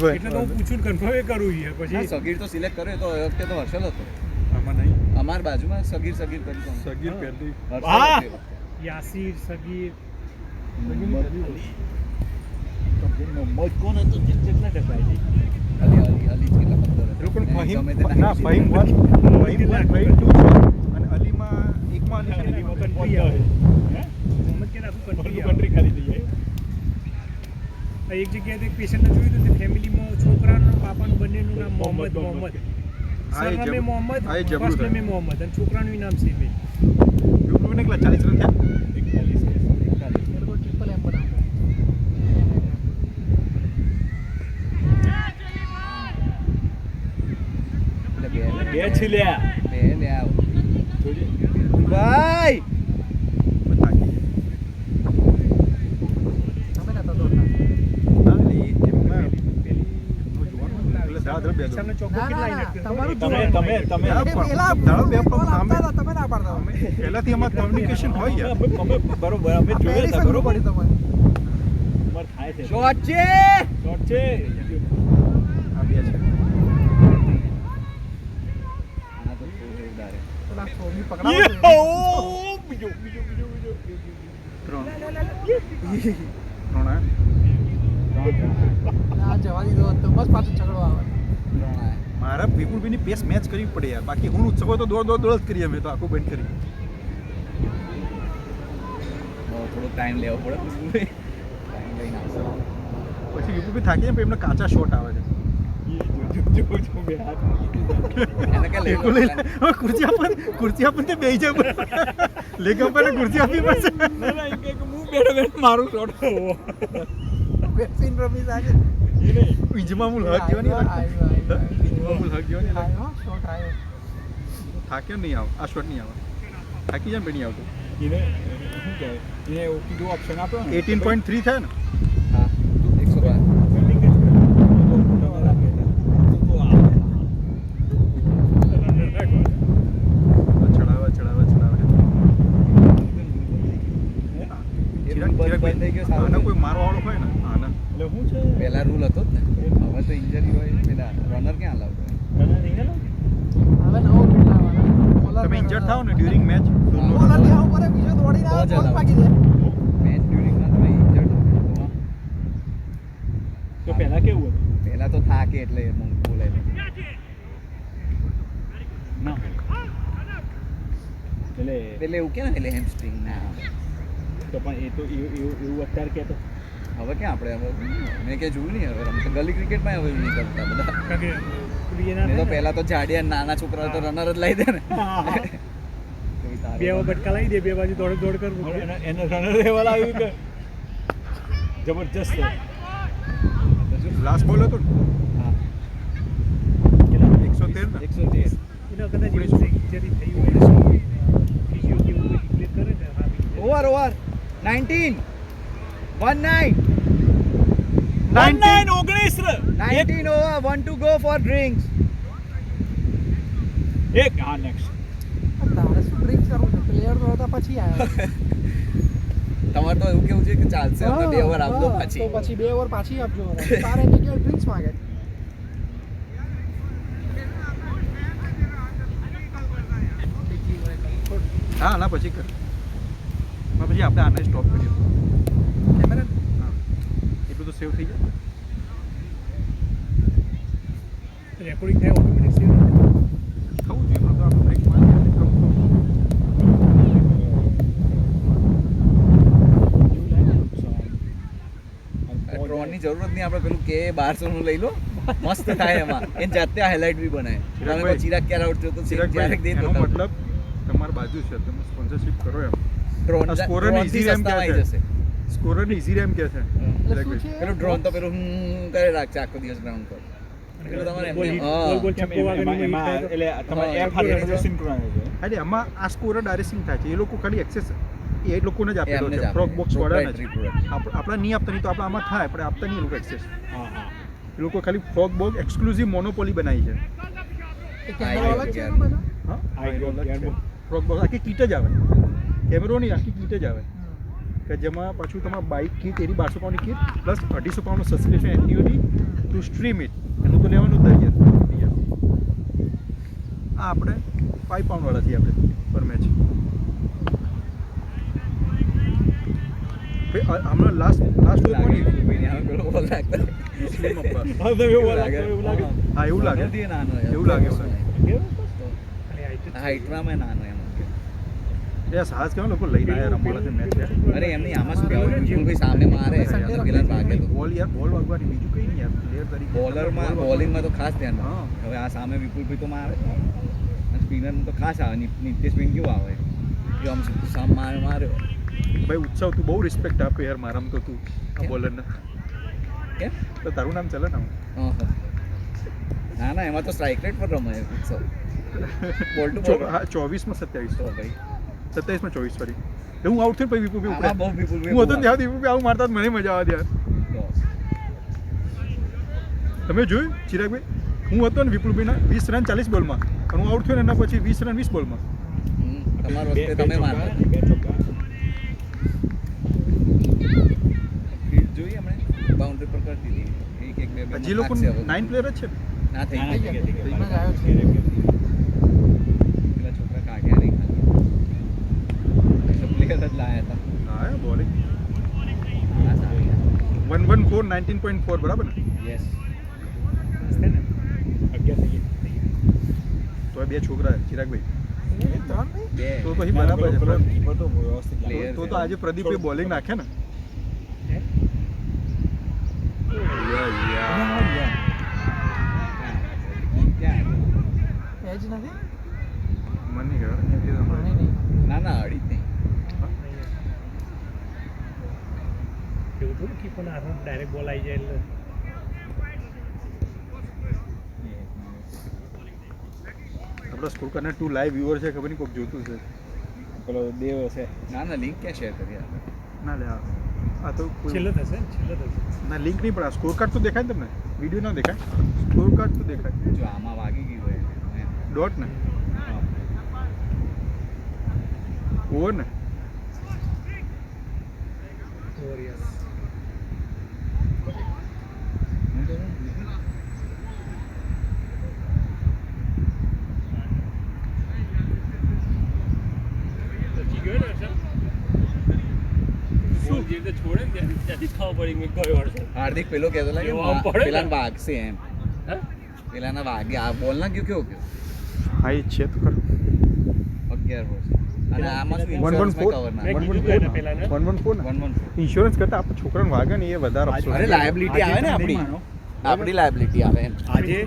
એટલે તો હું પૂછું કન્ફર્મ કરું યાર ના, પછી સગીર તો સિલેક્ટ કર્યો તો એ વખતે તો હર્ષલ હતો આમાં નહીં અમાર બાજુમાં સગીર કરી કોણ? સગીર પહેલી વાહ! યાસીર સગીર મોજ કોણ હતો કેટલા ટકા છે? અલી કેટલા 15 એ લોકોને ફહીમ ગમે તે ના ફહીમ 1 ફહીમ 1 ફહીમ 2 છે અને અલીમાં એકમાં અલી છે ને અલીમાં country આવે. મોહમ્મદ કે આખું country ખાલી થઈ જાય. આ એક જગ્યાએ એક પેશન્ટને જોયું હતું તે ફેમિલીમાં છોકરાનું બાપાનું બંનેનું નામ મોહમ્મદ હા, એ સરનામે જબરું. મોહમ્મદ હા, એ જબરું ફર્સ્ટ થાય. નેમે મોહમ્મદ અને છોકરાનું નામ સિમેલ. યુટ્યુબ ને કેટલા 40 રન થયા એ લોકો ટ્રિપલ એમ બનાવતા એટલે બે છે લ્યા બે લે આવ ભાઈ થાકી તમે નતા દોડતા ના એટલે એમના એમનું જોવાનું એટલે દાદા બે સામે ચોકો ના કેટલા ના ના ઇનએક્ટિવ તમારું તમે જોવાનું. તમે તમે ના, એ પેલા દાડો બે બોલ પગ આપતા સામે. હતા, તમે ના પાડતા હતા. પહેલાથી અમારે કમ્યુનિકેશન હોય યાર અમે બરોબર અમે આ જોયા પહેરી હતા સગવડ બરોબર પડી તમારે. તમારે થાય છે શોટ છે શોર્ટ છે આ બે છે આના તો બહુ જોરદાર છે. પેલા ફોમી પકડાવો યો! છે. બીજો ત્રણ આ. ના જવા દીધો હોત તો બસ પાછો ઝઘડો આવે. ત્રણ આયા. મારા વિપુલભાઈની પેસ મેચ કરવી પડે યાર બાકી હું ઉત્સવ હોય તો દોડ જ કરીએ અમે તો આખું બંધ કરી બહુ થોડો ટાઈમ લેવો પડે ટાઈમ લઈને આવશે પછી વિપુલભાઈ થાકી જાય એમને કાચા શોટ આવે છે એને કે લઈ વિપુલ લો લઈ લે. હવે ખુરશી આપણને તે બેસી જાય લેગ અમ્પાયરને ખુરશી આપવી પડશે મારું શોટ વેક્સિન રમી જાય. ઈંજમાં મૂળ હક જેવાની આવ્યો, આવ્યો, ઈંજમાં મૂળ હક જેવાની આવ્યો, શોટ આવ્યો. થાક્યો નહીં આવે આ શોટ નહીં આવે થાકી જાય નહીં આવતું એને શું કહેવાય એને એવું કીધું ઓપ્શન આપ્યો ને 18.3 થાય ને હા 112 ચડાવે એ rule બંધ થઈ ગયો સારો આના કોઈ મારવા વાળો હોય ને આના એટલે શું છે પહેલા રૂલ હતો જ ને હવે તો ઇન્જરી હોય પેલા રનર ક્યાં અલાઉડ હોય હવે નવો rule લાવવાનો. Bowler તમે ને ઇન્જર થાવ ને ડ્યુરિંગ મેચ bowler ત્યાં ઉપર બીજો દોડીને આવે, તો જ ball allowed. ભાગી જાય. મેચ ડ્યુરિંગમાં તમે ઇન્જર્ડ તો પહેલા કેવું હતું પહેલા તો થાકે એટલે બોલાય ના એટલે એટલે એવું કે ને એટલે હેમસ્ટ્રિંગ ના આવે. તો પણ એ તો એવું અત્યારે કહેતો હવે ક્યાં આપણે હવે મેં કે જોયું નહીં હવે રમતો ગલી ક્રિકેટમાં હવે એવું નહીં કરતા બધા નહીં તો પહેલા તો જાડિયા નાના છોકરા તો રનર જ લઈ દે ને કોઈ તારો બે બટકા લાવી દે, બે બાજુ દોડ કરવું. એને રનર લેવલ આવ્યું કે જબરજસ્ત લાસ્ટ બોલ હતો ને હા 113 ને 113 એનો કદાચ એવું છે કે injury થઈ હોય ને ફિઝિયો કે એવું કંઈ declare કરે ને, હા, over 19 19 19 over 1 to go for drinks એક હા નેક્સ્ટ તારે શું drink કરવું છે? Player તો હતા પછી આવ્યા. તમારે તો એવું કેવું છે કે ચાલશે હવે 2 ઓવર આપજો હા, પાછી તો પછી 2 ઓવર પાછી આપજો મને. તારે એની જગ્યાએ drinks માંગે. હા ના પછી કર પછી આપણે આને સ્ટોપ કરીએ કેમેરા હા એટલું તો સેવ થઈ જાય રેકોર્ડિંગ થાય ઓટોમેટિક સેવ થવું જોઈએ આપણે તો આપણે બ્રેક મારી ડ્રોનની જરૂરત નહીં આપણે પેલું કે 1200 નું લઈ લો મસ્ત થાય એમાં એને જાતે હાઇલાઇટ બી બનાય તમે કોઈ ચિરાગ ક્યારે આઉટ થયો તો ચિરાગ દે એનો તો મતલબ તમારી બાજુ છે તમે સ્પોન્સરશિપ કરો એમ ડ્રોન આ scorer ને easy RAM સસ્તામાં કે આવી છે. જશે સ્કોરર ને ઈઝી રેમ કે છે એટલે શું છે? પેલું ડ્રોન તો પેલું કરે રાખશે આખો દિવસ ગ્રાઉન્ડ પર પેલું તમારે એમને હા ગોલ છક્કો વાગેલું એમાં hit થાય તો. એટલે તમારે હા, એપ હાથે એટલે સિંક્રોનાઇઝ છે એટલે આમાં આ સ્કોરર ડાયરેક્ટ સિંક થાય છે એ લોકો ખાલી એક્સેસ એ લોકોને જ આપેલો એમને જ છે આપે. ફ્રોગ બોક્સ વાળાને જ Proprietary product. આપણા નહીં આપતા નહીં તો આપણે આમાં થાય આપણે આપતા નહીં એ લોકો એક્સેસ હા હા એ લોકો ખાલી ફ્રોગ બોક્સ એક્સક્લુઝિવ મોનોપોલી બનાવી છે એ કેમેરો અલગ છે એનો બધો? હા I got that. Frog box આખી કીટ જ આવે કેમેરો નહીં આખી કીટ જ આવે કે જેમાં પાછું તમારે બાઇક કીટ એની 1200 પાઉન્ડની કીટ પ્લસ 250 પાઉન્ડનું subscription annuity to stream it એનું તો લેવાનું જ યાર આ આપણે 5 પાઉન્ડ વાળા છીએ આપણે પર મેચ. હમણાં લાસ્ટ કોની કોઈને હવે પેલો બોલ લાગતો મુસ્લિમ અબ્બાસ. એવું લાગે એવું લાગે હા એવું લાગે નાનોથી નાનો યાર. એવું લાગે, એવું હાઈટમાં મેં નાનો એમ. એ સાહસ કેવા લોકો લઈને આવ્યા રમવાના છે મેચ. અરે એમની આમાં શું કહેવાય વિપુલભાઈ સામે મારે અને પેલા ભાગે તો બોલ યાર બોલ વાગવાની બીજું કઈ નહીં યાર પ્લેયર તરીકે બોલરમાં ball બોલિંગમાં તો ખાસ ધ્યાન હા. રાખો. હવે આ સામે વિપુલભાઈ તો મારે અને સ્પિનરમાં તો ખાસ આવે નિત્ય સ્પિન કેવું આવે જો આમ સામ માર્યો ભાઈ ઉત્સવ તું બહુ રિસ્પેક્ટ આપે યાર મારામાં તો તું આ કેમ? બોલરને. કેમ તો તારું નામ ચાલે ને આમ. ના ના એમાં તો સ્ટ્રાઇક રેટ પર રમે ઉત્સવ બોલ ટુ બોલ હા 24 માં 27 તો ભાઈ 27 માં 24 સોરી હું આઉટ થઈને પછી વિપુભાઈ આમાં બહુ ઉપડ્યા. વિપુલભાઈ હું હતો ને ત્યાં વિપુભાઈ આવું મારતા મને મજા આવે યાર. તમે જોયું ચિરાગભાઈ હું હતો ને વિપુલભાઈના 20 રન 40 બોલમાં અને હું આઉટ થયો ને એના પછી 20 રન 20 બોલમાં. તમારા વખતે તમે મારતા ફીટ જોઈ અમે બાઉન્ડ્રી પર કરતી હતી એક બે બે હજી લોકો નાખશે હવે. 9 પ્લેયર જ છે ને. ના થઈ થઈ ગઈ. ગયા. એમાં જ આવ્યો છે. પેલા છોકરા કાઢ્યા નહીં ખાલી પ્લેયર જ લાયા હતા હા બોલિંગ ના સારી 114 19.4 બરાબર ને. યસ 11 થઈ તો આ બે છોકરા ચિરાગભાઈ એ ત્રણ નહીં? બે તો પછી બરાબર છે. બધો વ્યવસ્થિત લાગે. Player તો છે. આજે પ્રદીપે બોલિંગ નાખે ને. ક્યાં એ જ નથી? મને નહીં ખબર. અહીંયાથી મને તમારે. નહીં. ના ના અડી જ નહીં એવું થોડું કે પણ આનો ડાયરેક્ટ બોલ આવી જાય એટલે આપણા સ્કોર કરને 2 લાઈવ વ્યુઅર છે ખબર નહીં કોક જોતું છે. પેલો દેવ છે. ના ના લિંક ક્યાં શેર કરી આપણે ના લે આ તો છેલ્લે કોઈ થશે છેલ્લે થશે ના લિંક નહીં પણ આ સ્કોર કાર્ડ તો દેખાય ને તમને વિડીયો ના દેખાય સ્કોર કાર્ડ તો દેખાય જો આમાં વાગી ગયું હોય એમ. ડોટ ને હા. ઓવર ને વોરિયર્સ હું તો પછી ગયો ને હર્ષદ? શું જે રીતે છોડે ને ત્યાંથી ખબર પડી કે ગયો હર્ષદ. હાર્દિક પેલો કહેતો લાગે એવો આમ પડે ને. પેલા વાગશે એમ હે? પેલાના વાગે આ બોલ ના ગયો કેવો ગયો હા એ છે તો ખરું 11 વર્ષ અને આમાં શું 114 insurance માં cover ના મેં થાય. કીધું એને પહેલા ને. 114 ને 114 ઇન્સ્યોરન્સ કરતા આપણે છોકરાને વાગે ને એ વધારે અફસોસ. અરે લાયબિલિટી આવે ને આપણી આપણી લાયબિલિટી આવે એમ આજે